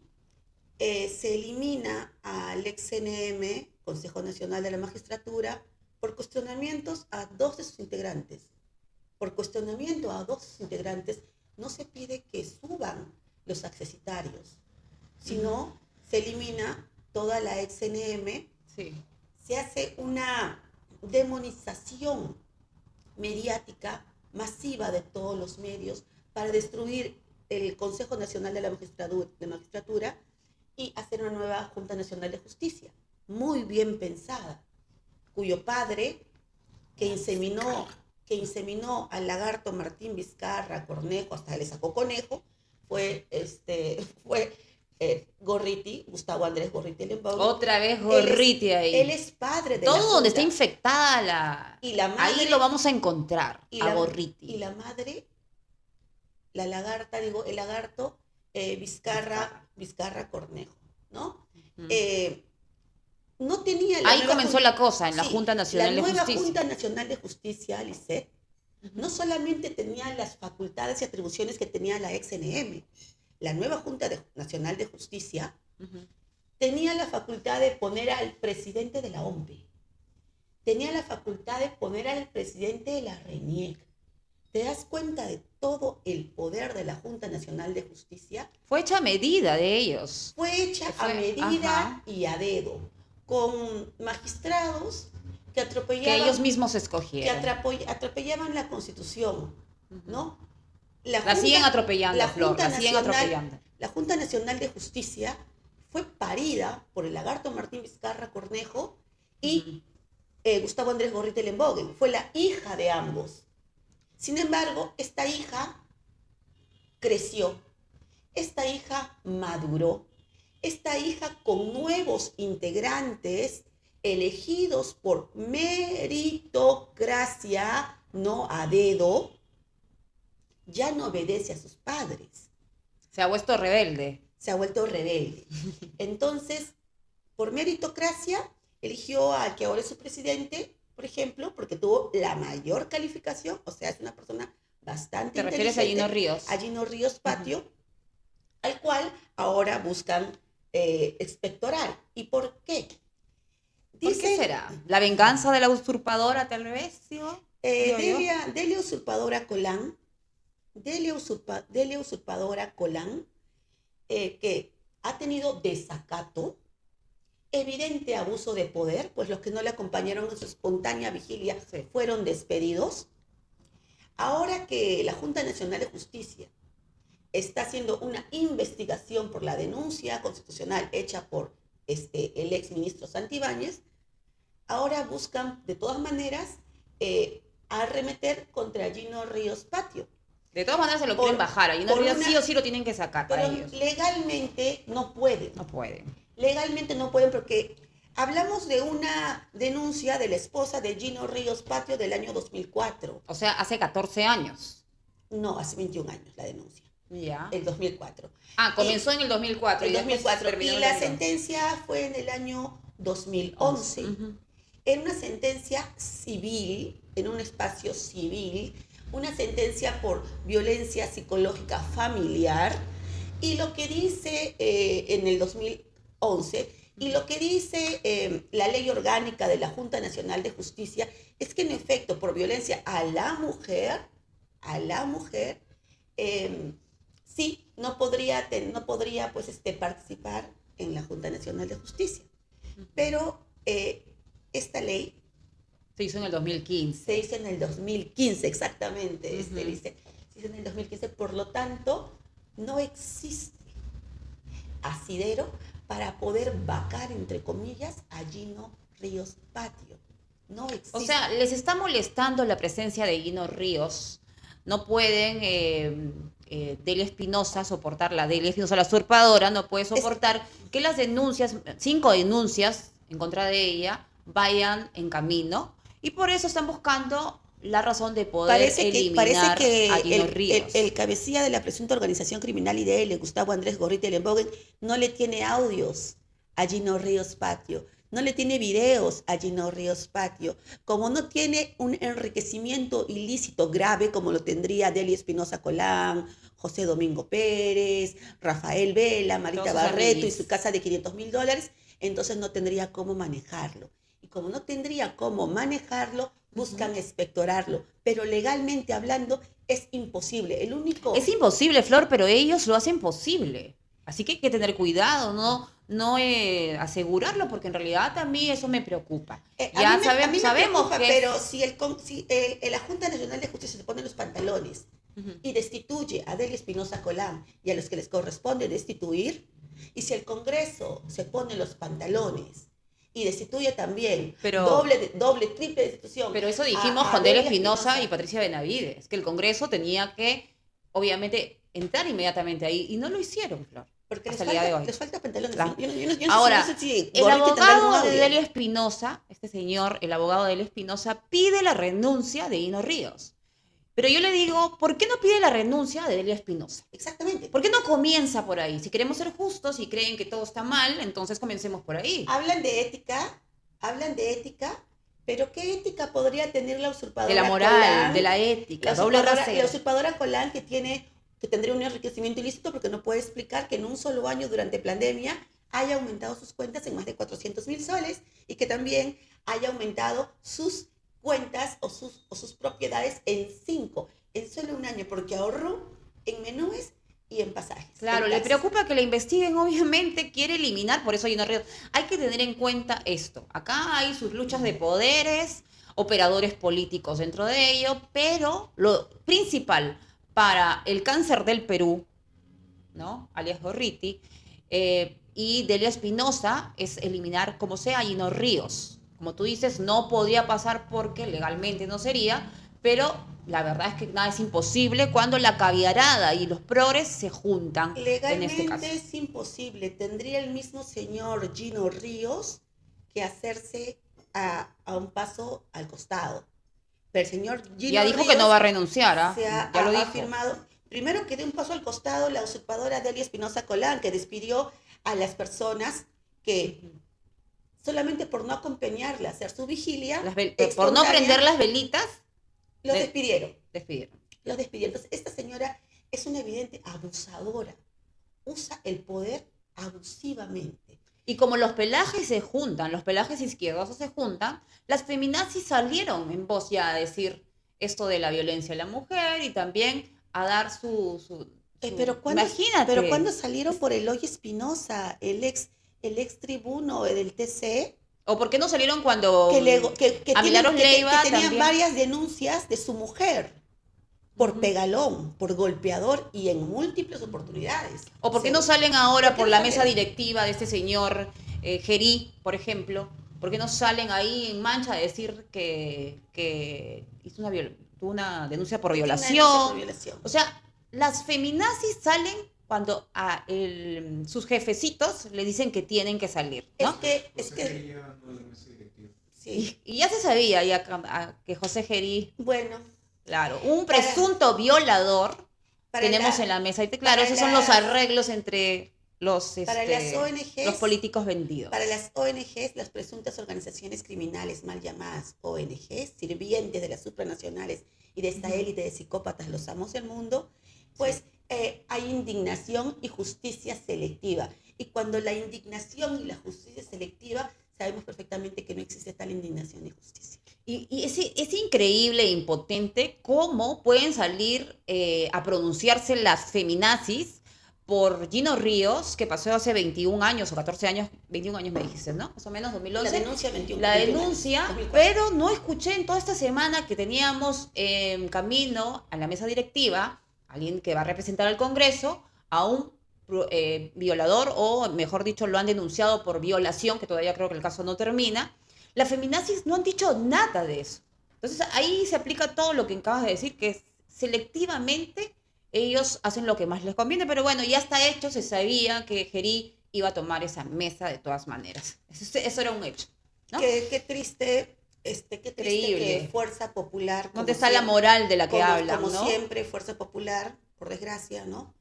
se elimina al ex-CNM, Consejo Nacional de la Magistratura, por cuestionamientos a dos de sus integrantes. Por cuestionamiento a dos de sus integrantes no se pide que suban los accesitarios, sino se elimina toda la ex-CNM, Sí. se hace una demonización mediática masiva de todos los medios para destruir el Consejo Nacional de la Magistratura y hacer una nueva Junta Nacional de Justicia, muy bien pensada, cuyo padre, que inseminó al lagarto Martín Vizcarra Cornejo, hasta le sacó conejo, fue Gorriti, Gustavo Andrés Gorriti Lembaugh. Otra vez Gorriti ahí. Él es padre de todo la donde está Junta. infectada Y la madre, ahí lo vamos a encontrar, y a la, Gorriti. y la madre, el lagarto, Vizcarra Cornejo, ¿no? Uh-huh. No tenía ahí comenzó la cosa en la sí, Junta Nacional de La nueva Justicia. Junta Nacional de Justicia, Lisset, no solamente tenía las facultades y atribuciones que tenía la ex-NM, la nueva Junta Nacional de Justicia Uh-huh. tenía la facultad de poner al presidente de la OMPE, tenía la facultad de poner al presidente de la RENIEC. ¿Te das cuenta de todo el poder de la Junta Nacional de Justicia? Fue hecha a medida de ellos. Fue hecha a medida y a dedo, con magistrados que atropellaban, que ellos mismos escogieron. atropellaban la Constitución, ¿no? La siguen atropellando, Flor, la siguen atropellando. La Junta Nacional de Justicia fue parida por el lagarto Martín Vizcarra Cornejo y Gustavo Andrés Gorriti Lembaugh. Fue la hija de ambos. Sin embargo, esta hija creció, esta hija maduró, esta hija con nuevos integrantes elegidos por meritocracia, no a dedo, ya no obedece a sus padres. Se ha vuelto rebelde. Se ha vuelto rebelde. Entonces, por meritocracia, eligió al que ahora es su presidente, por ejemplo, porque tuvo la mayor calificación, o sea, es una persona bastante ¿Te refieres a Gino inteligente, Ríos? a Gino Ríos Patio, al cual ahora buscan expectorar. ¿Y por qué? ¿Por qué Dicen, será? ¿La venganza de la usurpadora, tal vez? Digo yo. Delia Usurpadora Colán, Delia Usurpadora Colán, que ha tenido desacato, evidente abuso de poder, pues los que no le acompañaron en su espontánea vigilia Sí. fueron despedidos. Ahora que la Junta Nacional de Justicia está haciendo una investigación por la denuncia constitucional hecha por el exministro Santibáñez, ahora buscan de todas maneras arremeter contra Gino Ríos Patio. De todas maneras se lo Por- quieren bajar. A Gino por Ríos una- sí o sí lo tienen que sacar para Pero ellos. legalmente no pueden. No pueden. Legalmente no pueden porque hablamos de una denuncia de la esposa de Gino Ríos Patio del año 2004. O sea, hace 14 años. No, hace 21 años la denuncia, Ya. el 2004. Comenzó en el 2004. El y después 2004. terminó Y en la 2011. sentencia fue en el año 2011. Ujú. En una sentencia civil, en un espacio civil, una sentencia por violencia psicológica familiar, y lo que dice en el 2011, y lo que dice la ley orgánica de la Junta Nacional de Justicia, es que en efecto, por violencia a la mujer, sí, no podría pues, participar en la Junta Nacional de Justicia. Pero esta ley Se hizo en el 2015. se hizo en el 2015, exactamente, Ujú. Lice. Se hizo en el 2015, por lo tanto, no existe asidero para poder vacar, entre comillas, a Gino Ríos Patio. No existe. O sea, les está molestando la presencia de Gino Ríos. No pueden, Delia Espinosa, Delia Espinosa, la usurpadora, no puede soportar que las denuncias, 5 denuncias en contra de ella, vayan en camino. Y por eso están buscando la razón de poder eliminar a Gino Ríos. el cabecilla de la presunta organización criminal IDL, Gustavo Andrés Gorriti Lembogen, no le tiene audios a Gino Ríos Patio, no le tiene videos a Gino Ríos Patio, como no tiene un enriquecimiento ilícito grave como lo tendría Delia Espinosa Colán, José Domingo Pérez, Rafael Vela, Marita Todos sus Barreto y amiguis. su casa de $500,000, entonces no tendría cómo manejarlo. Y como no tendría cómo manejarlo, buscan expectorarlo. Pero legalmente hablando, es imposible. El único... Es imposible, Flor, pero ellos lo hacen posible. Así que hay que tener cuidado, no asegurarlo, porque en realidad a mí eso me preocupa. a mí me sabemos preocupa, que... pero si la Junta Nacional de Justicia se pone los pantalones Ujú. y destituye a Delia Espinosa Colán y a los que les corresponde destituir, y si el Congreso se pone los pantalones y destituye también Pero- doble, triple destitución. Pero eso dijimos a con Delia Espinosa y Patricia Benavides, que el Congreso tenía que, obviamente, entrar inmediatamente ahí, y no lo hicieron, Flor. Porque hasta el día de hoy. les falta pantalones. Claro. Yo no Ahora, sé si el Gorriti tendrá algún abogado de audio. Delia Espinosa, este señor, el abogado de Delia Espinosa, pide la renuncia de Gino Ríos. Pero yo le digo, ¿por qué no pide la renuncia de Delia Espinosa? Exactamente. ¿Por qué no comienza por ahí? Si queremos ser justos y creen que todo está mal, entonces comencemos por ahí. Hablan de ética, pero ¿qué ética podría tener la usurpadora De la moral, Colán? de la ética, La doble usurpadora, rasero. la usurpadora Colán que tendría un enriquecimiento ilícito porque no puede explicar que en un solo año durante pandemia haya aumentado sus cuentas en más de 400,000 soles y que también haya aumentado sus cuentas o sus propiedades en 5, en solo un año, porque ahorró en menúes y en pasajes. Claro, en le taxis. preocupa que la investiguen, obviamente, quiere eliminar, por eso Gino Ríos. Hay que tener en cuenta esto. Acá hay sus luchas de poderes, operadores políticos dentro de ello, pero lo principal para el cáncer del Perú, ¿no? Alias Gorriti, y Delia Espinosa es eliminar como sea a Gino Ríos. Como tú dices, no podría pasar porque legalmente no sería, pero la verdad es que nada es imposible cuando la caviarada y los progres se juntan en este caso. Legalmente es imposible. Tendría el mismo señor Gino Ríos que hacerse a un paso al costado. Pero el señor Gino Ya dijo Ríos que no va a renunciar, ¿ah? se ha, Ya lo ha dijo. afirmado. Primero que dé un paso al costado la usurpadora Delia Espinosa Colán, que despidió a las personas que solamente por no acompañarla a hacer su vigilia, Por no espontánea, prender las velitas, los de- despidieron. despidieron. Lo despidieron. Entonces, esta señora es una evidente abusadora. Usa el poder abusivamente. Y como los pelajes se juntan, los pelajes izquierdosos se juntan, las feminazis salieron en voz ya a decir esto de la violencia a la mujer y también a dar su Pero imagínate. cuando salieron por Eloy Espinosa, el ex tribuno del TC, ¿O por qué no salieron cuando que a Milagros Leiva tenían también? varias denuncias de su mujer por pegalón, por golpeador y en múltiples oportunidades? ¿O por qué no salen ahora por la mesa directiva de este señor Gerí, por ejemplo? ¿Por qué no salen ahí en mancha a decir que hizo tuvo una denuncia por violación? O sea, las feminazis salen cuando sus jefecitos le dicen que tienen que salir, ¿no? Sí. Y ya se sabía que José Gerí, Bueno, claro, un presunto violador tenemos en la mesa. Y claro, esos son los arreglos entre los las ONGs, los políticos vendidos. Para las ONGs, las presuntas organizaciones criminales mal llamadas ONGs, sirvientes de las supranacionales y de esta élite de psicópatas, los amos del mundo, pues hay indignación y justicia selectiva. Y cuando la indignación y la justicia selectiva, sabemos perfectamente que no existe tal indignación y justicia. Y es increíble e impotente cómo pueden salir a pronunciarse las feminazis por Gino Ríos, que pasó hace 21 años o 14 años, 21 años me dijiste, ¿no? Más o menos, 2011. La denuncia 21. La 21 denuncia, 2004. pero no escuché en toda esta semana que teníamos en camino a la mesa directiva, alguien que va a representar al Congreso, a un violador, o mejor dicho, lo han denunciado por violación, que todavía creo que el caso no termina. Las feminazis no han dicho nada de eso. Entonces ahí se aplica todo lo que acabas de decir, que es selectivamente ellos hacen lo que más les conviene, pero bueno, ya está hecho, se sabía que Gerí iba a tomar esa mesa de todas maneras. Eso era un hecho, ¿no? Qué triste, Increíble. Que Fuerza Popular... ¿Dónde está la moral de la que hablan, como no? siempre, Fuerza Popular, por desgracia, ¿no?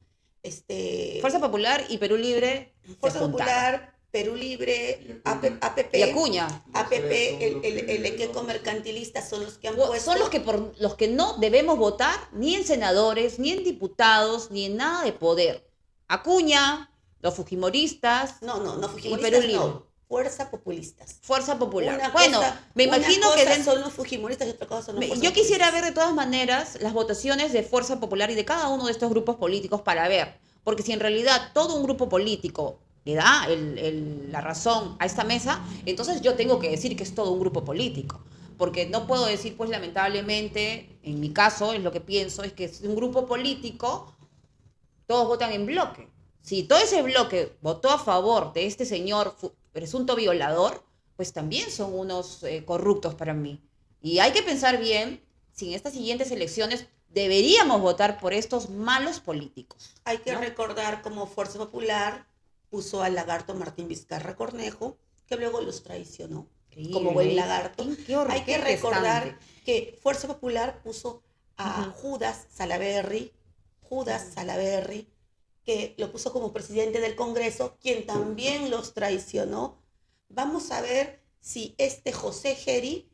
Fuerza Popular y Perú Libre. Fuerza Popular, Perú Libre, APP. Y Acuña. APP, el equeco mercantilista son los que han puesto... Son los que no debemos votar ni en senadores, ni en diputados, ni en nada de poder. Acuña, los fujimoristas. No, y fujimoristas Perú Libre. no. Fuerza Populistas. Fuerza Popular. Una me imagino cosa que son los fujimoristas y otra cosa son los yo quisiera ver de todas maneras las votaciones de Fuerza Popular y de cada uno de estos grupos políticos para ver, porque si en realidad todo un grupo político le da la razón a esta mesa, entonces yo tengo que decir que es todo un grupo político, porque no puedo decir, pues lamentablemente, en mi caso, es lo que pienso, es que es un grupo político, todos votan en bloque. Si todo ese bloque votó a favor de este señor presunto violador, pues también son unos corruptos para mí. Y hay que pensar bien si en estas siguientes elecciones deberíamos votar por estos malos políticos. Hay que recordar cómo Fuerza Popular puso al lagarto Martín Vizcarra Cornejo, que luego los traicionó. Increíble. Como buen lagarto. Hay que recordar que Fuerza Popular puso a Judas Salaverry, que lo puso como presidente del Congreso, quien también los traicionó. Vamos a ver si este José Gerí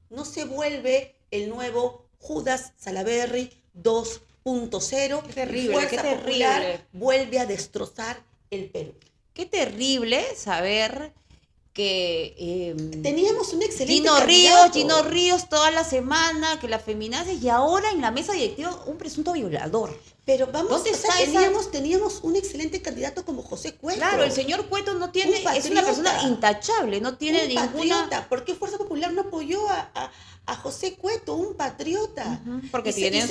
no se vuelve el nuevo Judas Salaverry 2.0. Qué terrible, Fuerza Popular vuelve a destrozar el Perú. Qué terrible saber que teníamos un excelente Gino Ríos toda la semana, que la feminazis, y ahora en la mesa directiva un presunto violador. Pero teníamos un excelente candidato como José Cueto. Claro, el señor Cueto no tiene, es una persona intachable, no tiene ninguna... Patriota. ¿Por qué Fuerza Popular no apoyó a José Cueto, un patriota? Porque tienen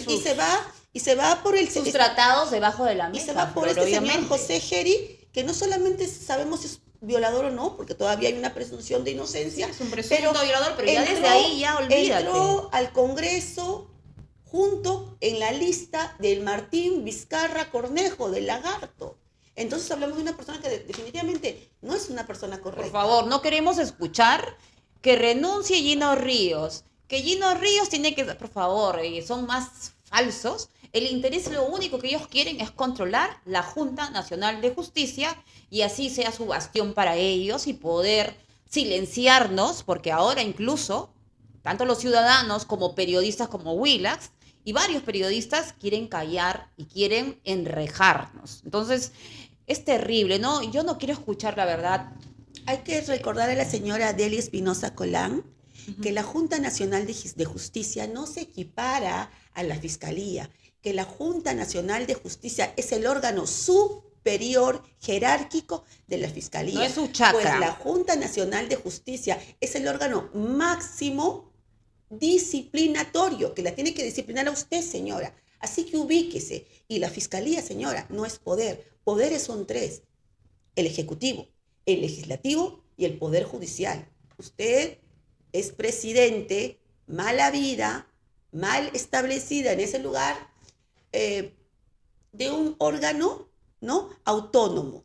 y se va por sus tratados debajo de la mesa. Y se va por señor José Gerí, que no solamente sabemos si es violador o no, porque todavía hay una presunción de inocencia. Sí, es un presunto violador, pero ya desde ahí ya olvídate. Entró al Congreso junto en la lista del Martín Vizcarra Cornejo, del lagarto. Entonces hablamos de una persona que definitivamente no es una persona correcta. Por favor, no queremos escuchar que renuncie Gino Ríos. Que Gino Ríos tiene que... Por favor, son más falsos. El interés, lo único que ellos quieren es controlar la Junta Nacional de Justicia y así sea su bastión para ellos y poder silenciarnos, porque ahora incluso, tanto los ciudadanos como periodistas como Willax, y varios periodistas quieren callar y quieren enrejarnos. Entonces, es terrible, ¿no? Yo no quiero escuchar la verdad. Hay que recordar a la señora Delia Espinosa Colán que la Junta Nacional de Justicia no se equipara a la Fiscalía, que la Junta Nacional de Justicia es el órgano superior jerárquico de la Fiscalía. No es su chacra. Pues la Junta Nacional de Justicia es el órgano máximo disciplinatorio, que la tiene que disciplinar a usted, señora. Así que ubíquese. Y la Fiscalía, señora, no es poder. Poderes son tres: el Ejecutivo, el Legislativo y el Poder Judicial. Usted es presidente, mala vida, mal establecida en ese lugar, de un órgano, ¿no?, autónomo.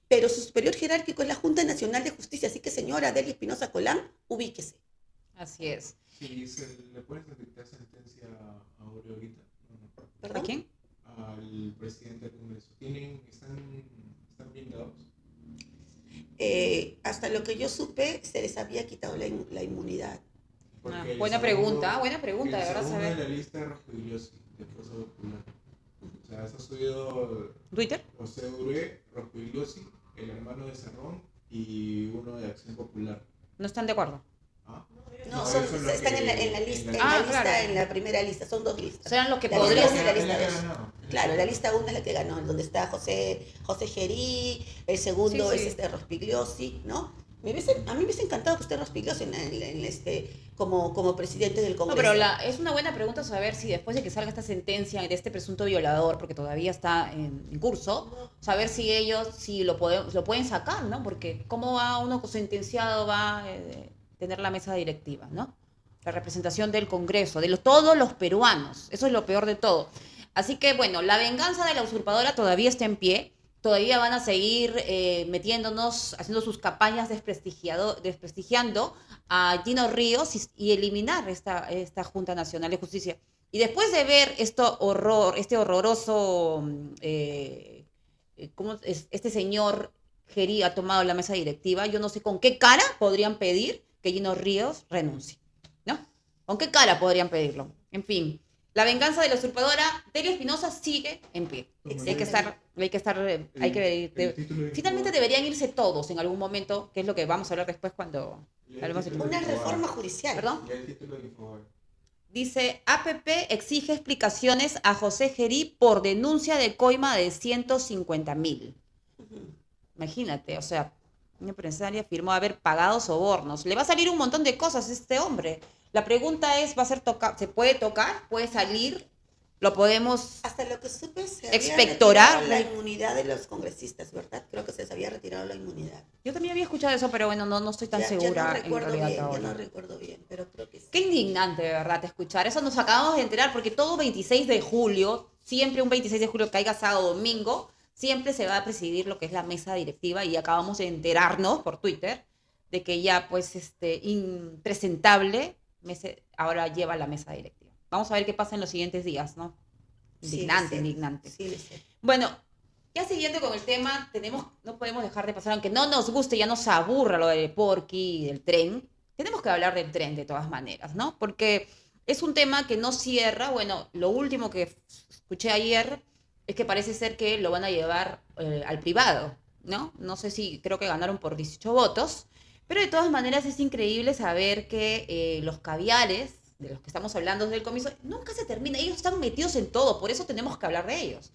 Pero su superior jerárquico es la Junta Nacional de Justicia. Así que, señora Delia Espinosa Colán, ubíquese. Así es. Sí, ¿le puedes dictar sentencia a Aureo ahorita? No. ¿Perdón? ¿A quién? Al presidente del Congreso. ¿Están blindados? Hasta lo que yo supe, se les había quitado la inmunidad. Porque Buena pregunta, de verdad El segundo saber. de la lista es Rospigliosi, de Fuerza Popular. O sea, eso ha subido ¿Twitter? José Uré, Rospigliosi, el hermano de Cerrón y uno de Acción Popular. ¿No están de acuerdo? ¿Ah? No, eso es lo están que- en la lista, claro. en la primera lista, son dos listas. Serán los que La podrían lista ser. uno y la lista Él ha dos. ganado. Claro, la lista 1 es la que ganó, en donde está José Gerí, el segundo Sí, sí. es Rospigliosi, ¿no? A mí me hubiese encantado que esté Rospigliosi como presidente del No, Congreso. pero es una buena pregunta saber si después de que salga esta sentencia de este presunto violador, porque todavía está en curso, saber si ellos lo pueden sacar, ¿no? Porque cómo va uno sentenciado va a tener la mesa directiva, ¿no? La representación del Congreso, todos los peruanos. Eso es lo peor de todo. Así que, bueno, la venganza de la usurpadora todavía está en pie. Todavía van a seguir metiéndonos, haciendo sus campañas desprestigiando a Gino Ríos y eliminar esta Junta Nacional de Justicia. Y después de ver este horroroso, cómo este señor Gerí ha tomado la mesa directiva, yo no sé con qué cara podrían pedir que Gino Ríos renuncie, ¿no? ¿Con qué cara podrían pedirlo? En fin. La venganza de la usurpadora, Delia Espinosa sigue en pie. Finalmente deberían irse todos en algún momento, que es lo que vamos a hablar después cuando hablemos del Una reforma judicial. ¿Perdón? Y el título de Infobae. Dice, APP exige explicaciones a José Gerí por denuncia de coima de 150.000. Imagínate, o sea, una empresaria afirmó haber pagado sobornos. Le va a salir un montón de cosas a este hombre. La pregunta es, ¿se puede tocar? ¿Puede salir? ¿Lo podemos Hasta lo que supe, se expectorar? había retirado la inmunidad de los congresistas, ¿verdad? Creo que se les había retirado la inmunidad. Yo también había escuchado eso, pero bueno, no estoy tan Ya segura no en recuerdo realidad bien, ahora. ya no recuerdo bien, pero creo que sí. Qué indignante, de verdad, escuchar. Eso nos acabamos de enterar, porque todo 26 de julio, siempre un 26 de julio, caiga sábado o domingo, siempre se va a presidir lo que es la mesa directiva, y acabamos de enterarnos por Twitter de que ya, pues, impresentable ahora lleva la mesa directiva. Vamos a ver qué pasa en los siguientes días, ¿no? Indignante, indignante. Sí, le sé. Bueno, ya siguiendo con el tema, no podemos dejar de pasar, aunque no nos guste, ya nos aburra lo del Porky y del tren, tenemos que hablar del tren de todas maneras, ¿no? Porque es un tema que no cierra. Bueno, lo último que escuché ayer es que parece ser que lo van a llevar al privado, ¿no? No sé si, creo que ganaron por 18 votos, pero de todas maneras es increíble saber que los caviares, de los que estamos hablando desde el comienzo, nunca se termina. Ellos están metidos en todo, por eso tenemos que hablar de ellos.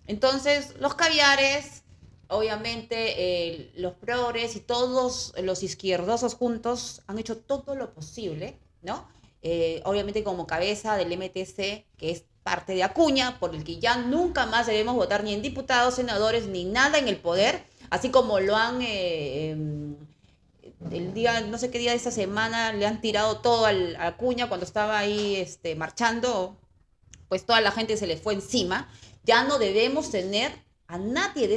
Entonces, los caviares, obviamente, los progres y todos los izquierdosos juntos han hecho todo lo posible, ¿no? Obviamente como cabeza del MTC, que es parte de Acuña, por el que ya nunca más debemos votar ni en diputados, senadores, ni nada en el poder, así como lo han... el día, no sé qué día de esta semana, le han tirado todo a Acuña cuando estaba ahí marchando, pues toda la gente se le fue encima. Ya no debemos tener a nadie de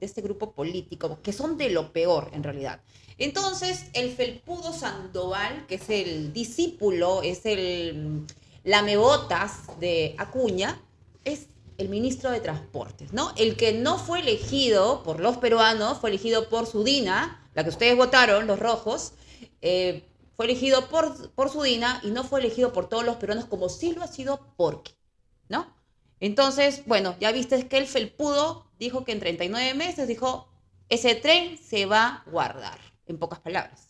este grupo político, que son de lo peor en realidad. Entonces, el felpudo Sandoval, que es el discípulo, es el lamebotas de Acuña, es el ministro de Transportes, ¿no? El que no fue elegido por los peruanos, fue elegido por Sudina, la que ustedes votaron, los rojos, fue elegido por Sudina y no fue elegido por todos los peruanos, como sí lo ha sido Porky, ¿no? Entonces, bueno, ya viste que el felpudo dijo que en 39 meses, dijo, ese tren se va a guardar, en pocas palabras.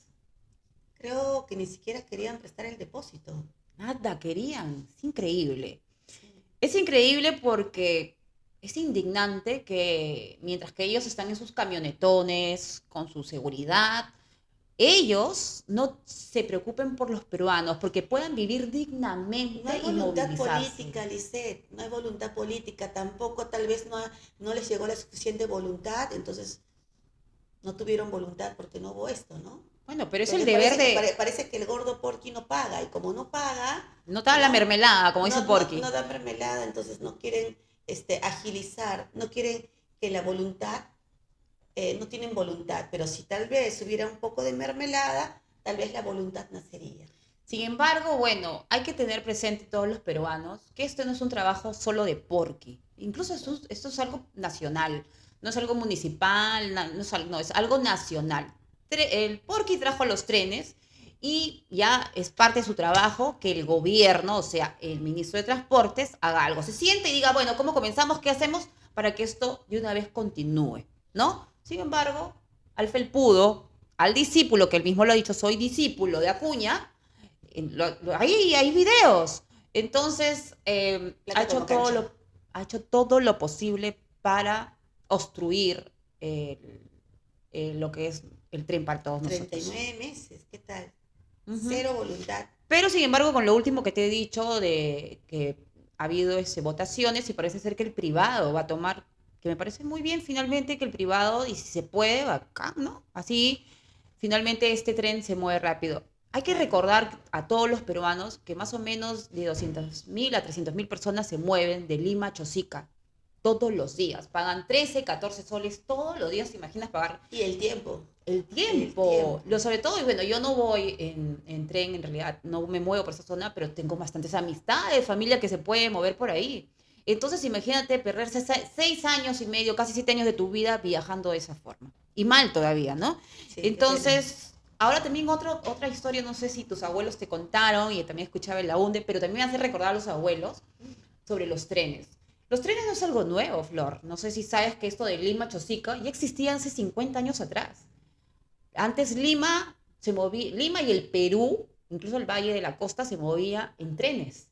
Creo que ni siquiera querían prestar el depósito. Nada querían, es increíble. Sí. Es increíble porque es indignante que mientras que ellos están en sus camionetones, con su seguridad, ellos no se preocupen por los peruanos, porque puedan vivir No hay dignamente y voluntad movilizarse. política, Lisette, no hay voluntad política, tampoco tal vez no les llegó la suficiente voluntad, entonces no tuvieron voluntad porque no hubo esto, ¿no? Bueno, pero es el Porque deber parece que el gordo Porky no paga, y como no paga, no te da la ¿no? mermelada, como dice No Porky. da mermelada, entonces no quieren agilizar, no quieren que la voluntad, no tienen voluntad, pero si tal vez hubiera un poco de mermelada, tal vez la voluntad nacería. Sin embargo, bueno, hay que tener presente todos los peruanos que esto no es un trabajo solo de Porky. Incluso esto es algo nacional, no es algo municipal, no, es algo nacional. El Porky trajo los trenes y ya es parte de su trabajo que el gobierno, o sea, el ministro de Transportes, haga algo. Se siente y diga, bueno, ¿cómo comenzamos? ¿Qué hacemos para que esto de una vez continúe? ¿No? Sin embargo, al felpudo, al discípulo, que él mismo lo ha dicho, soy discípulo de Acuña, ahí hay videos. Entonces, Plata como cancha. ha hecho todo lo posible para obstruir lo que es el tren para todos nosotros. 39 meses, ¿qué tal? Ujú. Cero voluntad. Pero, sin embargo, con lo último que te he dicho de que ha habido votaciones y parece ser que el privado va a tomar, que me parece muy bien finalmente que el privado, y si se puede, acá, ¿no? Así, finalmente este tren se mueve rápido. Hay que Claro. recordar a todos los peruanos que más o menos de 200.000 a 300.000 personas se mueven de Lima a Chosica todos los días. Pagan 13, 14 soles todos los días. ¿Te imaginas pagar Y el tiempo. el El tiempo? tiempo. Lo sobre todo, y bueno, yo no voy en tren, en realidad, no me muevo por esa zona, pero tengo bastantes amistades, familia que se puede mover por ahí. Entonces, imagínate perderse 6 años y medio, casi 7 años de tu vida viajando de esa forma. Y mal todavía, ¿no? Sí, qué pena. Entonces, ahora también otra historia, no sé si tus abuelos te contaron, y también escuchaba en la UNDE, pero también me hace recordar a los abuelos sobre los trenes. Los trenes no es algo nuevo, Flor. No sé si sabes que esto de Lima a Chosica ya existía hace 50 años atrás. Antes Lima y el Perú, incluso el Valle de la Costa, se movía en trenes.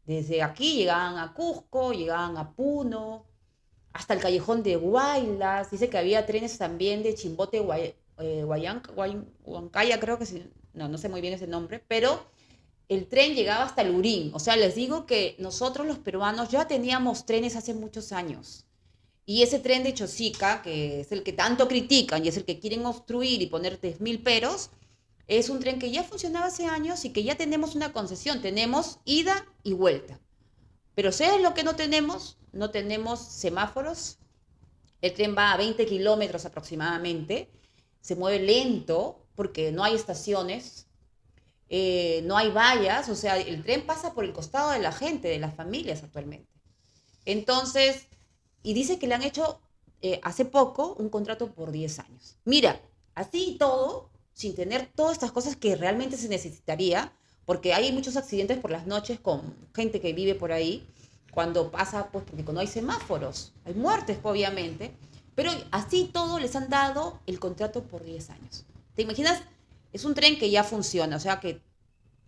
Desde aquí llegaban a Cusco, llegaban a Puno, hasta el Callejón de Huaylas. Dice que había trenes también de Chimbote, Huancaya, creo que sí. No, no sé muy bien ese nombre, pero el tren llegaba hasta Lurín. O sea, les digo que nosotros los peruanos ya teníamos trenes hace muchos años. Y ese tren de Chosica, que es el que tanto critican y es el que quieren obstruir y poner 10.000 peros, es un tren que ya funcionaba hace años y que ya tenemos una concesión. Tenemos ida y vuelta. Pero ¿sabes lo que no tenemos? No tenemos semáforos. El tren va a 20 kilómetros aproximadamente. Se mueve lento porque no hay estaciones, no hay vallas. O sea, el tren pasa por el costado de la gente, de las familias actualmente. Entonces, y dice que le han hecho hace poco un contrato por 10 años. Mira, así y todo, sin tener todas estas cosas que realmente se necesitaría, porque hay muchos accidentes por las noches con gente que vive por ahí, cuando pasa, pues porque no hay semáforos, hay muertes, obviamente, pero así todo les han dado el contrato por 10 años. ¿Te imaginas? Es un tren que ya funciona, o sea que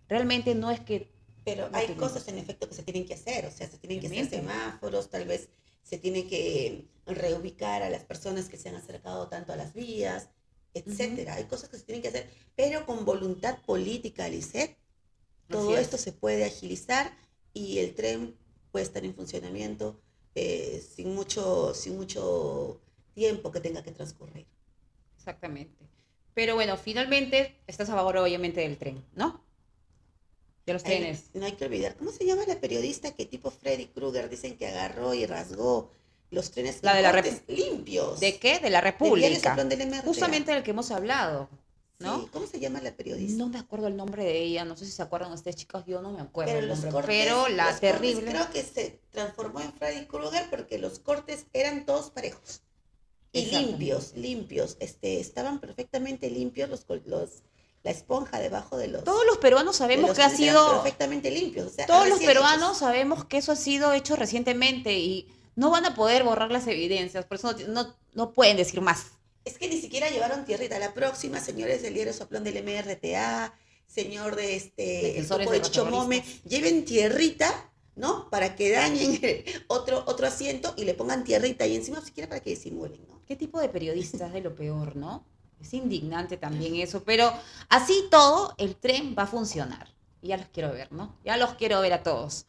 realmente no es que Pero no hay tenemos, cosas en efecto que se tienen que hacer, o sea, se tienen que hacer obviamente. semáforos, tal vez se tiene que reubicar a las personas que se han acercado tanto a las vías, Ujú. etcétera. Hay cosas que se tienen que hacer, pero con voluntad política, Lisette, Así todo esto es. se puede agilizar y el tren puede estar en funcionamiento sin mucho tiempo que tenga que transcurrir. Exactamente. Pero bueno, finalmente estás a favor obviamente del tren, ¿no? De los trenes. No hay que olvidar, ¿cómo se llama la periodista que tipo Freddy Krueger dicen que agarró y rasgó los trenes La en de la cortes ¿De limpios qué? De la del diario Soplón República. del MRTA? Justamente del que hemos hablado, ¿no? Sí, ¿cómo se llama la No periodista? me acuerdo el nombre de ella, no sé si se acuerdan ustedes, chicos, yo no me acuerdo Pero el nombre, pero la los cortes terrible, creo que se transformó en Freddy Krueger porque los cortes eran todos parejos y limpios, exactamente. limpios. Estaban perfectamente limpios la esponja debajo de los... Todos los peruanos de sabemos los que ha tweets eran sido, perfectamente limpios. O sea, todos los recién peruanos hechos. sabemos que eso ha sido hecho recientemente y no van a poder borrar las evidencias, por eso no pueden decir más. Es que ni siquiera llevaron tierrita. La próxima, señores del diario Soplón del MRTA, señor de el Defensores topo de de los Chicho Mome, terroristas. lleven tierrita, ¿no? Para que dañen otro asiento y le pongan tierrita y encima siquiera para que disimulen, ¿no? ¿Qué tipo de periodistas de lo peor, no? Es indignante también eso, pero así todo, el tren va a funcionar. Y ya los quiero ver, ¿no? Ya los quiero ver a todos.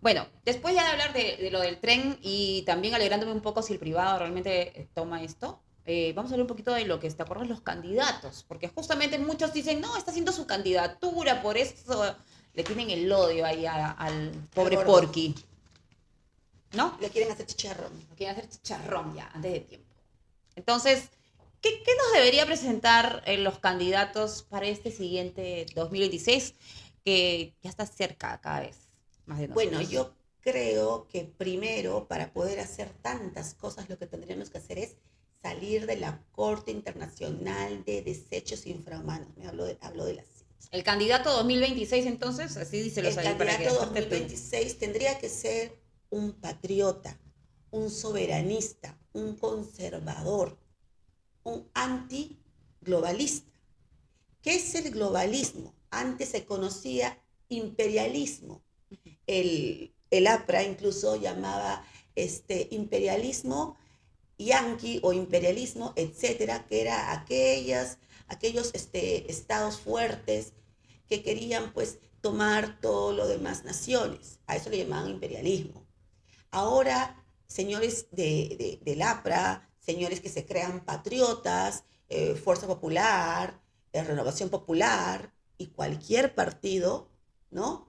Bueno, después ya de hablar de lo del tren y también alegrándome un poco si el privado realmente toma esto, vamos a hablar un poquito de lo que te acuerdas los candidatos, porque justamente muchos dicen, no, está haciendo su candidatura, por eso le tienen el odio ahí al pobre gordo. Porky, ¿no? Le quieren hacer chicharrón. Lo quieren hacer chicharrón ya, antes de tiempo. Entonces, ¿qué nos debería presentar los candidatos para este siguiente 2026, que ya está cerca cada vez más de nosotros? Bueno, yo creo que primero, para poder hacer tantas cosas, lo que tendríamos que hacer es salir de la Corte Internacional de Desechos Infrahumanos. Hablo de la CIT. El candidato 2026, entonces, así dice los El ahí para que candidato aparte tú. 2026 tendría que ser un patriota, un soberanista, un conservador, un antiglobalista. ¿Qué es el globalismo? Antes se conocía imperialismo. El APRA incluso llamaba imperialismo yanqui o imperialismo, etcétera, que era aquellos estados fuertes que querían pues tomar todo lo demás naciones. A eso le llamaban imperialismo. Ahora, señores del APRA, señores que se crean patriotas, Fuerza Popular, Renovación Popular y cualquier partido, ¿no?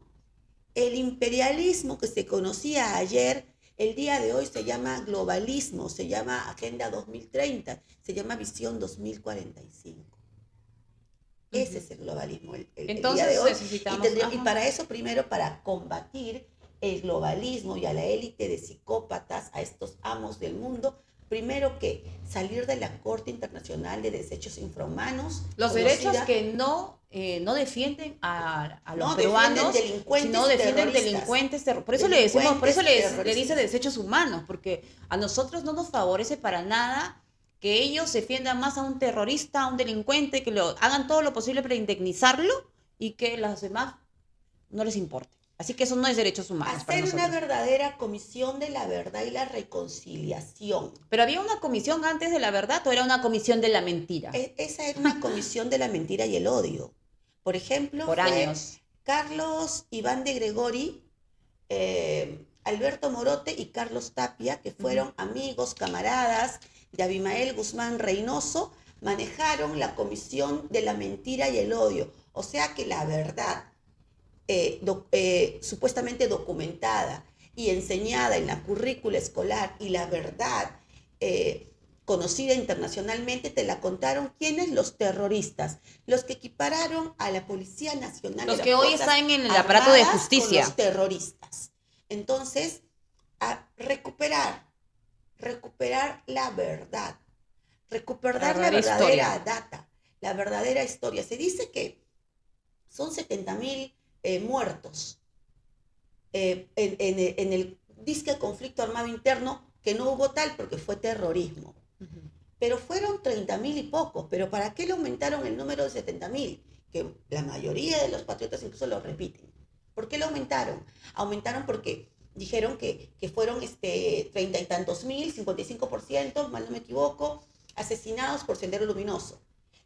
El imperialismo que se conocía ayer, el día de hoy se llama globalismo, se llama Agenda 2030, se llama Visión 2045. Ese es el globalismo, el Entonces día de hoy. necesitamos... Y para eso, primero, para combatir el globalismo y a la élite de psicópatas, a estos amos del mundo, primero que salir de la Corte Internacional de Desechos Infrahumanos. Los derechos que no defienden a los no peruanos, defienden delincuentes sino defienden terroristas. delincuentes. Por eso le decimos, por eso le Delincuentes dice desechos humanos, porque a nosotros no nos favorece para nada que ellos defiendan más a un terrorista, a un delincuente, que lo hagan todo lo posible para indemnizarlo y que los demás no les importe. Así que eso no es derechos humanos para Hacer nosotros. una verdadera comisión de la verdad y la reconciliación. Pero había una comisión antes de la verdad o era una comisión de la mentira. Esa era una comisión de la mentira y el odio. Por ejemplo, Por fue años. Carlos Iván de Gregori, Alberto Morote y Carlos Tapia, que fueron amigos, camaradas de Abimael Guzmán Reynoso, manejaron la comisión de la mentira y el odio. O sea que la verdad supuestamente documentada y enseñada en la currícula escolar y la verdad conocida internacionalmente, te la contaron ¿quiénes? Los terroristas, los que equipararon a la Policía Nacional, los que hoy están en el aparato de Armadas justicia, con los terroristas. Entonces, a recuperar la verdad, recuperar la verdadera data, la verdadera historia. Se dice que son 70.000 muertos en el disque conflicto armado interno, que no hubo tal porque fue terrorismo. Pero fueron 30.000 y pocos. ¿Pero para qué le aumentaron el número de 70.000? Que la mayoría de los patriotas incluso lo repiten. ¿Por qué lo aumentaron? Aumentaron porque dijeron que fueron 30 y tantos mil, 55%, mal no me equivoco, asesinados por Sendero Luminoso.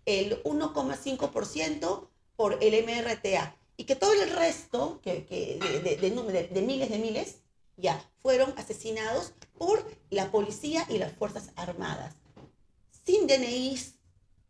El 1,5% por el MRTA. Y que todo el resto, de miles, ya fueron asesinados por la policía y las Fuerzas Armadas. Sin DNIs,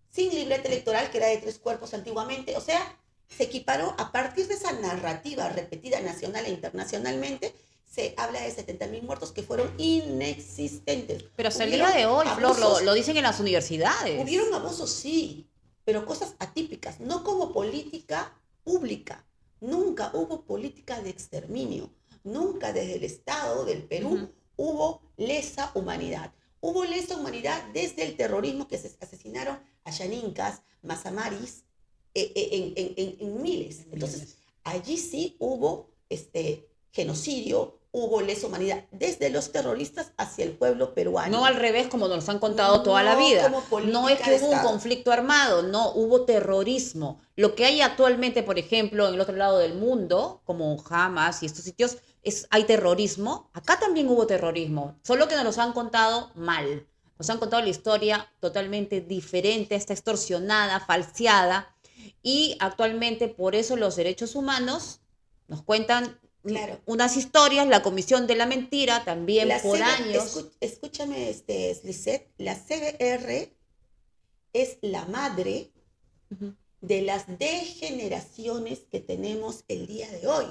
sin libreta electoral, que era de 3 cuerpos antiguamente. O sea, se equiparó a partir de esa narrativa repetida nacional e internacionalmente. Se habla de 70.000 muertos que fueron inexistentes. Pero hasta el día de hoy, abusos, Flor, lo dicen en las universidades. Hubieron abusos, sí, pero cosas atípicas, no como política pública. Nunca hubo política de exterminio. Nunca desde el Estado del Perú hubo lesa humanidad. Hubo lesa humanidad desde el terrorismo, que se asesinaron a Yanincas, Mazamaris, en miles. Entonces, allí sí hubo genocidio, hubo lesa humanidad, desde los terroristas hacia el pueblo peruano. No al revés, como nos han contado toda la vida. Como No es que hubo un conflicto armado, no, hubo terrorismo. Lo que hay actualmente, por ejemplo, en el otro lado del mundo, como Hamas y estos sitios, hay terrorismo. Acá también hubo terrorismo, solo que nos los han contado mal. Nos han contado la historia totalmente diferente, está extorsionada, falseada. Y actualmente, por eso los derechos humanos nos cuentan unas historias, la Comisión de la Mentira también por años. Escúchame, Lisette, la CBR es la madre de las degeneraciones que tenemos el día de hoy.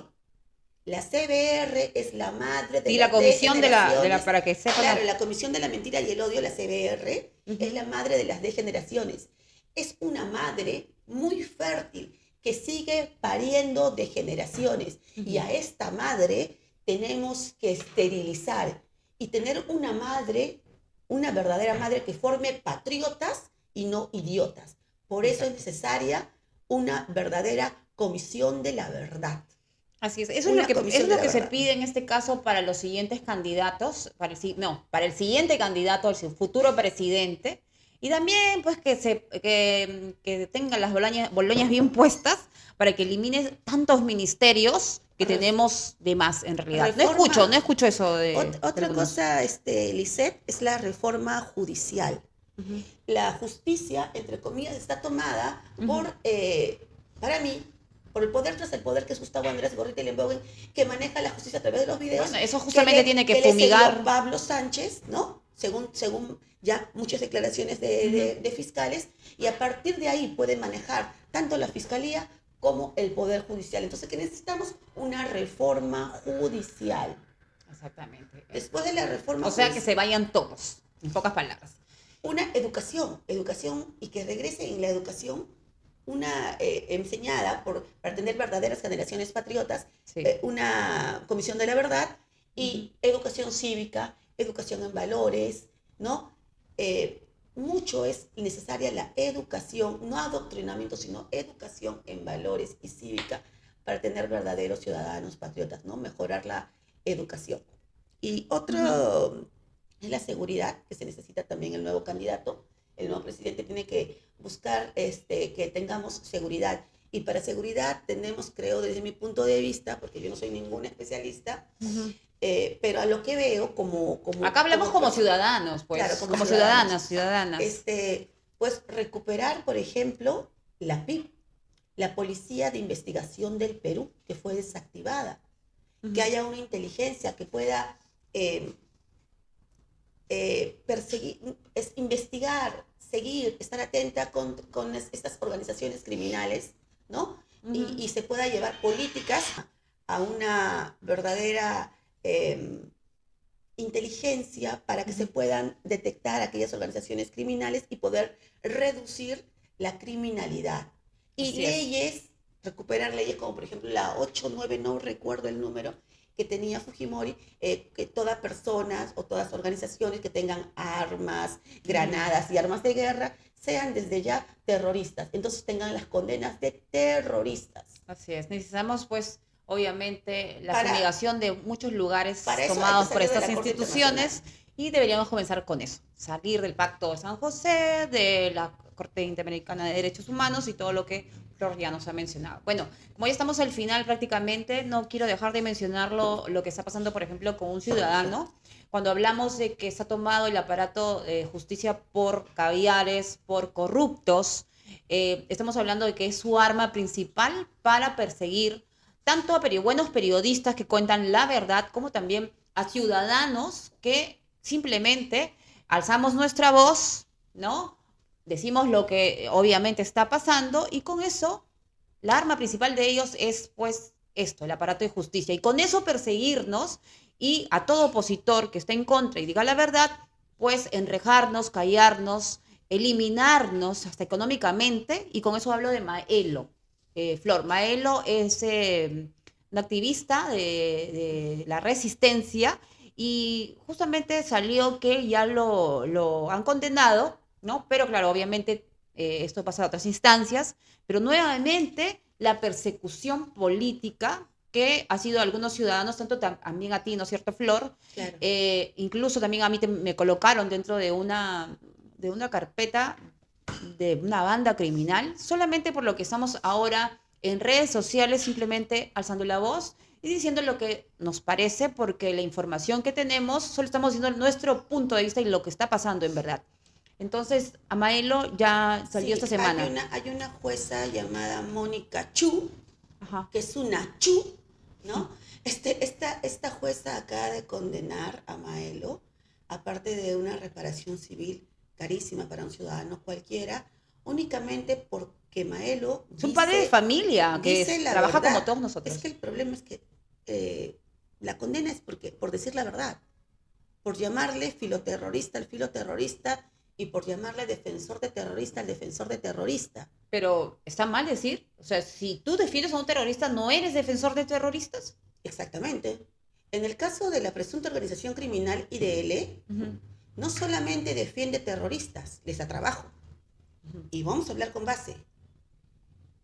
La CBR es la madre de la Comisión de la para que sepan. Claro, la Comisión de la Mentira y el Odio, la CBR, es la madre de las degeneraciones. Es una madre muy fértil que sigue pariendo degeneraciones. Y a esta madre tenemos que esterilizar y tener una madre, una verdadera madre que forme patriotas y no idiotas. Por eso es necesaria una verdadera comisión de la verdad. Así es, eso es lo que se pide en este caso para los siguientes candidatos, para el siguiente candidato, al futuro presidente. Y también, pues, que tengan las boloñas bien puestas para que elimine tantos ministerios que tenemos de más, en realidad. No escucho eso de... Otra cosa, Lisette, es la reforma judicial. La justicia, entre comillas, está tomada por, para mí, por el poder tras el poder, que es Gustavo Andrés Gorriti Lembogen, que maneja la justicia a través de los videos. Bueno, eso justamente tiene que fumigar. Pablo Sánchez, ¿no? Según ya muchas declaraciones de fiscales, y a partir de ahí pueden manejar tanto la fiscalía como el poder judicial. Entonces, que necesitamos una reforma judicial. Exactamente. Después de la reforma judicial, que se vayan todos, en pocas palabras. Una educación, y que regrese en la educación una enseñada para tener verdaderas generaciones patriotas, una comisión de la verdad y educación cívica, educación en valores, ¿no? Mucho es necesaria la educación, no adoctrinamiento, sino educación en valores y cívica para tener verdaderos ciudadanos patriotas, ¿no? Mejorar la educación. Y otro es la seguridad, que se necesita también el nuevo candidato. El nuevo presidente tiene que buscar que tengamos seguridad. Y para seguridad tenemos, creo, desde mi punto de vista, porque yo no soy ningún especialista, pero a lo que veo como acá hablamos como ciudadanos, pues. Claro, como ciudadanas. Pues recuperar, por ejemplo, la PIB, la Policía de Investigación del Perú, que fue desactivada. Que haya una inteligencia que pueda perseguir, investigar, seguir, estar atenta con estas organizaciones criminales, ¿no? Y se pueda llevar políticas a una verdadera inteligencia para que se puedan detectar aquellas organizaciones criminales y poder reducir la criminalidad. Y recuperar leyes como por ejemplo la 8-9, no recuerdo el número, que tenía Fujimori, que todas personas o todas organizaciones que tengan armas, granadas y armas de guerra sean desde ya terroristas. Entonces tengan las condenas de terroristas. Así es. Necesitamos, pues, obviamente, la fumigación de muchos lugares tomados por estas instituciones y deberíamos comenzar con eso. Salir del Pacto de San José, de la Corte Interamericana de Derechos Humanos y todo lo que Flor ya nos ha mencionado. Bueno, como ya estamos al final prácticamente, no quiero dejar de mencionar lo que está pasando, por ejemplo, con un ciudadano. Cuando hablamos de que está tomado el aparato de justicia por caviares, por corruptos, estamos hablando de que es su arma principal para perseguir tanto a buenos periodistas que cuentan la verdad, como también a ciudadanos que simplemente alzamos nuestra voz, ¿no? Decimos lo que obviamente está pasando y con eso la arma principal de ellos es pues esto, el aparato de justicia. Y con eso perseguirnos y a todo opositor que esté en contra y diga la verdad, pues enrejarnos, callarnos, eliminarnos hasta económicamente. Y con eso hablo de Maelo. Flor, Maelo es una activista de la resistencia y justamente salió que ya lo han condenado, ¿no? Pero claro, obviamente esto pasa a otras instancias, pero nuevamente la persecución política que ha sido algunos ciudadanos, tanto también a ti, ¿no es cierto, Flor? Claro. Incluso también a mí me colocaron dentro de una carpeta de una banda criminal, solamente por lo que estamos ahora en redes sociales simplemente alzando la voz y diciendo lo que nos parece, porque la información que tenemos solo estamos diciendo nuestro punto de vista y lo que está pasando en verdad. Entonces, Amaelo ya salió esta semana. Hay una jueza llamada Mónica Chu, Ajá. que es una Chu, ¿no? Esta jueza acaba de condenar a Maelo, aparte de una reparación civil carísima para un ciudadano cualquiera, únicamente porque Maelo Es un padre de familia que dice la trabaja verdad. como todos nosotros. Es que el problema es que la condena es por decir la verdad, por llamarle filoterrorista al filoterrorista y por llamarle defensor de terrorista al defensor de terrorista. Pero está mal decir, o sea, si tú defiendes a un terrorista, ¿no eres defensor de terroristas? Exactamente. En el caso de la presunta organización criminal IDL, Uh-huh. no solamente defiende terroristas, les da trabajo. Uh-huh. Y vamos a hablar con base.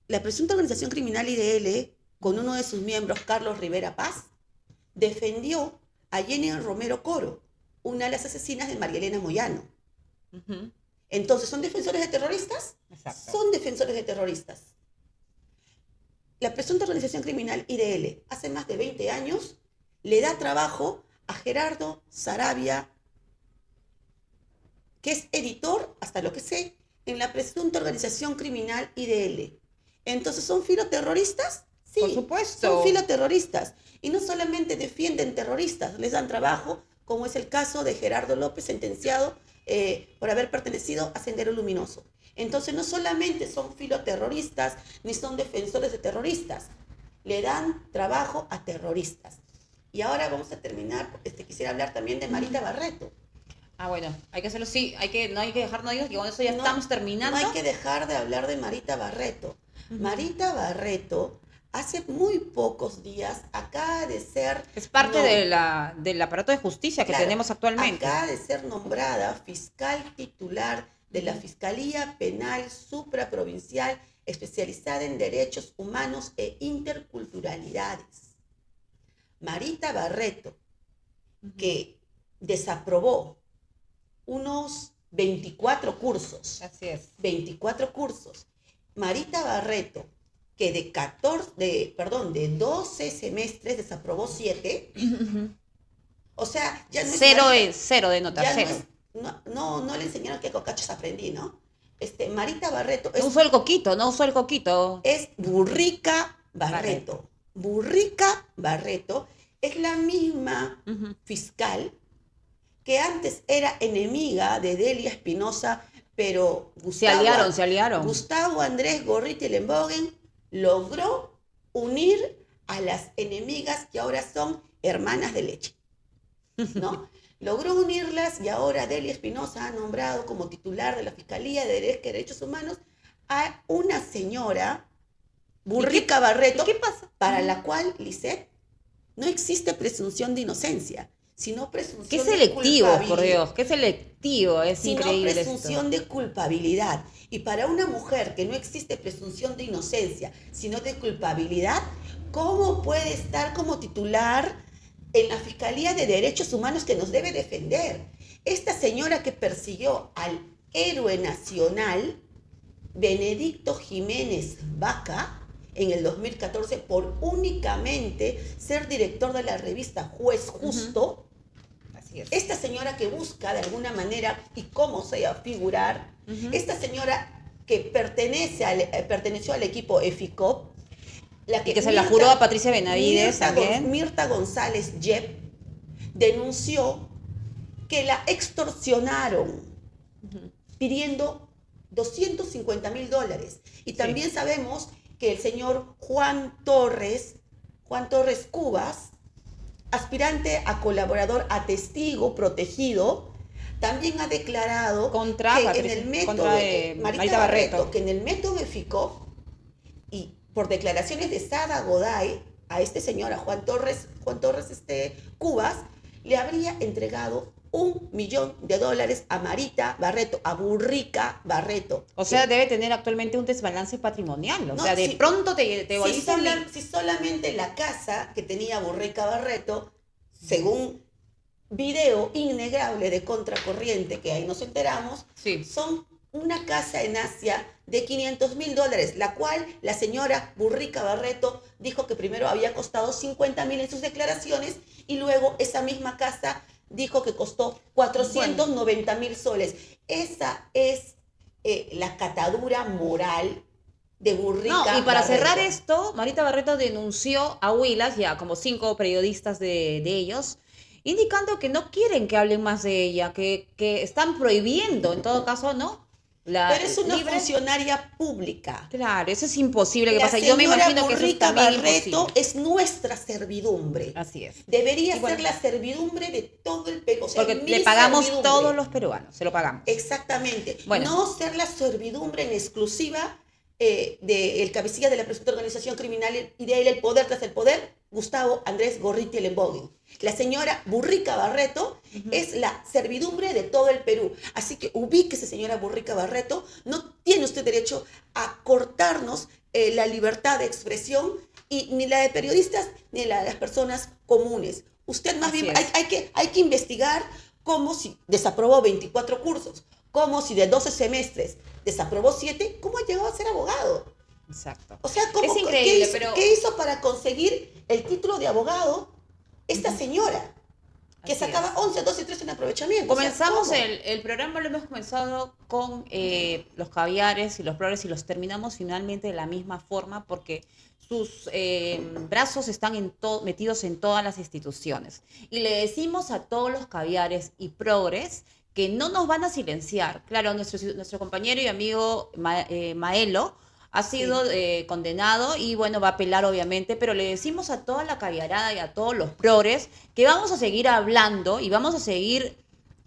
La presunta organización criminal IDL, con uno de sus miembros, Carlos Rivera Paz, defendió a Jenny Romero Coro, una de las asesinas de María Elena Moyano. Uh-huh. Entonces, ¿son defensores de terroristas? Exacto. Son defensores de terroristas. La presunta organización criminal IDL, hace más de 20 años, le da trabajo a Gerardo Sarabia, que es editor, hasta lo que sé, en la presunta organización criminal IDL. Entonces, ¿son filoterroristas? Sí, Por supuesto. son filoterroristas. Y no solamente defienden terroristas, les dan trabajo, como es el caso de Gerardo López, sentenciado por haber pertenecido a Sendero Luminoso. Entonces, no solamente son filoterroristas, ni son defensores de terroristas, le dan trabajo a terroristas. Y ahora vamos a terminar, quisiera hablar también de Marita Barreto. Ah, bueno, hay que hacerlo, sí, no hay que dejar, no digas que con eso ya estamos terminando. No hay que dejar de hablar de Marita Barreto. Uh-huh. Marita Barreto, hace muy pocos días, acaba de ser... Es parte del aparato de justicia que tenemos actualmente. Acaba de ser nombrada fiscal titular de la Fiscalía Penal Supraprovincial especializada en derechos humanos e interculturalidades. Marita Barreto, que desaprobó unos 24 cursos. Así es. 24 cursos. Marita Barreto, que de 12 semestres desaprobó 7. O sea, ya no es Cero de nota, ya cero. No le enseñaron qué cocachos aprendí, ¿no? Marita Barreto No usó el coquito. es Burrica Barreto. Burrica Barreto es la misma Uh-huh. fiscal que antes era enemiga de Delia Espinosa, pero Se aliaron. Gustavo Andrés Gorriti Lembogen logró unir a las enemigas que ahora son hermanas de leche, ¿no? Logró unirlas y ahora Delia Espinosa ha nombrado como titular de la Fiscalía de Derechos Humanos a una señora, Burrica Barreto, ¿Qué pasa? para la cual, Lisette, no existe presunción de inocencia, sino presunción Qué de selectivo, culpabilidad. por Dios, qué selectivo, es Sino increíble presunción de culpabilidad. Y para una mujer que no existe presunción de inocencia, sino de culpabilidad, ¿cómo puede estar como titular en la Fiscalía de Derechos Humanos que nos debe defender? Esta señora que persiguió al héroe nacional, Benedicto Jiménez Vaca, en el 2014 por únicamente ser director de la revista Juez Justo. Uh-huh. Así es. Esta señora que busca de alguna manera y cómo sea figurar, Uh-huh. esta señora que perteneció al equipo EFICOP, Y que se la juró a Patricia Benavides también. Mirta González Yep denunció que la extorsionaron pidiendo $250,000. Y también sabemos que el señor Juan Torres Cubas, aspirante a colaborador, a testigo protegido, también ha declarado Contra que Patricia, en el método contra, Marita Barreto, Barreto, que en el método EFICOP y por declaraciones de Sada Goday, a este señor, a Juan Torres Cubas, le habría entregado $1 millón a Marita Barreto, a Burrica Barreto. O sea, debe tener actualmente un desbalance patrimonial. O No, sea, de si- pronto te Si, volviste si solamente la casa que tenía Burrica Barreto, según video innegable de Contracorriente, que ahí nos enteramos, Sí. son una casa en Asia de $500.000, la cual la señora Burrica Barreto dijo que primero había costado 50.000 en sus declaraciones y luego esa misma casa dijo que costó 490.000 soles. Esa es la catadura moral de Burrica No, y para Barreto. cerrar esto, Marita Barreto denunció a Huilas, ya como 5 periodistas de ellos, indicando que no quieren que hablen más de ella, que están prohibiendo, en todo caso, ¿no? La Pero es una libre... funcionaria pública. Claro, eso es imposible que La pase. Yo me señora imagino que eso es Burrica también Barreto imposible. es nuestra servidumbre. Así es. Debería Y bueno, ser la servidumbre de todo el Perú. O sea, porque mi le pagamos servidumbre. todos los peruanos, se lo pagamos. Exactamente. Bueno. No ser la servidumbre en exclusiva del cabecilla de la presunta organización criminal y de él el poder tras el poder, Gustavo Andrés Gorriti Lembogue. La señora Burrica Barreto es la servidumbre de todo el Perú. Así que ubíquese, señora Burrica Barreto. No tiene usted derecho a cortarnos la libertad de expresión, y ni la de periodistas ni la de las personas comunes. Usted más Así bien es. hay que investigar cómo si desaprobó 24 cursos, cómo si de 12 semestres desaprobó 7, cómo ha llegado a ser abogado. Exacto. O sea, ¿cómo, Es increíble, pero... ¿qué hizo para conseguir el título de abogado esta señora? Que Así sacaba es. 11, 12 y 13 en aprovechamiento. Comenzamos ¿cómo? el programa, lo hemos comenzado con los caviares y los progres y los terminamos finalmente de la misma forma porque sus brazos están metidos en todas las instituciones. Y le decimos a todos los caviares y progres que no nos van a silenciar. Claro, nuestro compañero y amigo Maelo ha sido condenado y bueno, va a apelar obviamente, pero le decimos a toda la caviarada y a todos los progres que vamos a seguir hablando y vamos a seguir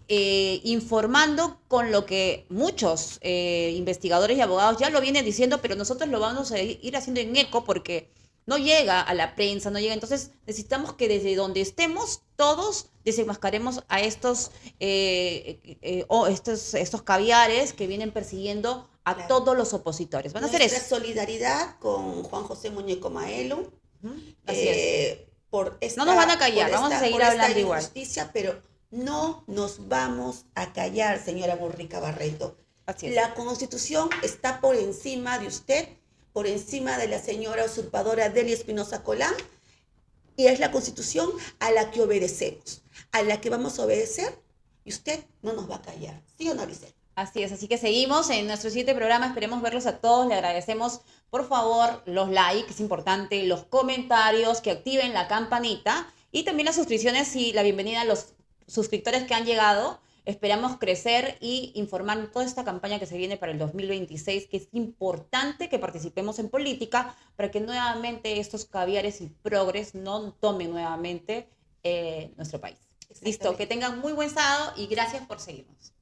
informando con lo que muchos investigadores y abogados ya lo vienen diciendo, pero nosotros lo vamos a ir haciendo en eco porque no llega a la prensa, no llega. Entonces necesitamos que desde donde estemos todos desenmascaremos a estos caviares que vienen persiguiendo a Claro. todos los opositores. Van a hacer Nuestra eso. solidaridad con Juan José Muñeco Maelo. Así es. Por esta, No nos van a callar, por vamos a seguir por esta hablando igual. injusticia, pero no nos vamos a callar, señora Burrica Barreto. Así es. La Constitución está por encima de usted, por encima de la señora usurpadora Delia Espinosa Colán, y es la Constitución a la que obedecemos, a la que vamos a obedecer, y usted no nos va a callar. ¿Sí o no, Lisel? Así es, así que seguimos en nuestro siguiente programa, esperemos verlos a todos, le agradecemos por favor los likes, es importante, los comentarios, que activen la campanita y también las suscripciones y la bienvenida a los suscriptores que han llegado. Esperamos crecer y informar toda esta campaña que se viene para el 2026, que es importante que participemos en política para que nuevamente estos caviares y progres no tomen nuevamente nuestro país. Listo, que tengan muy buen sábado y gracias por seguirnos.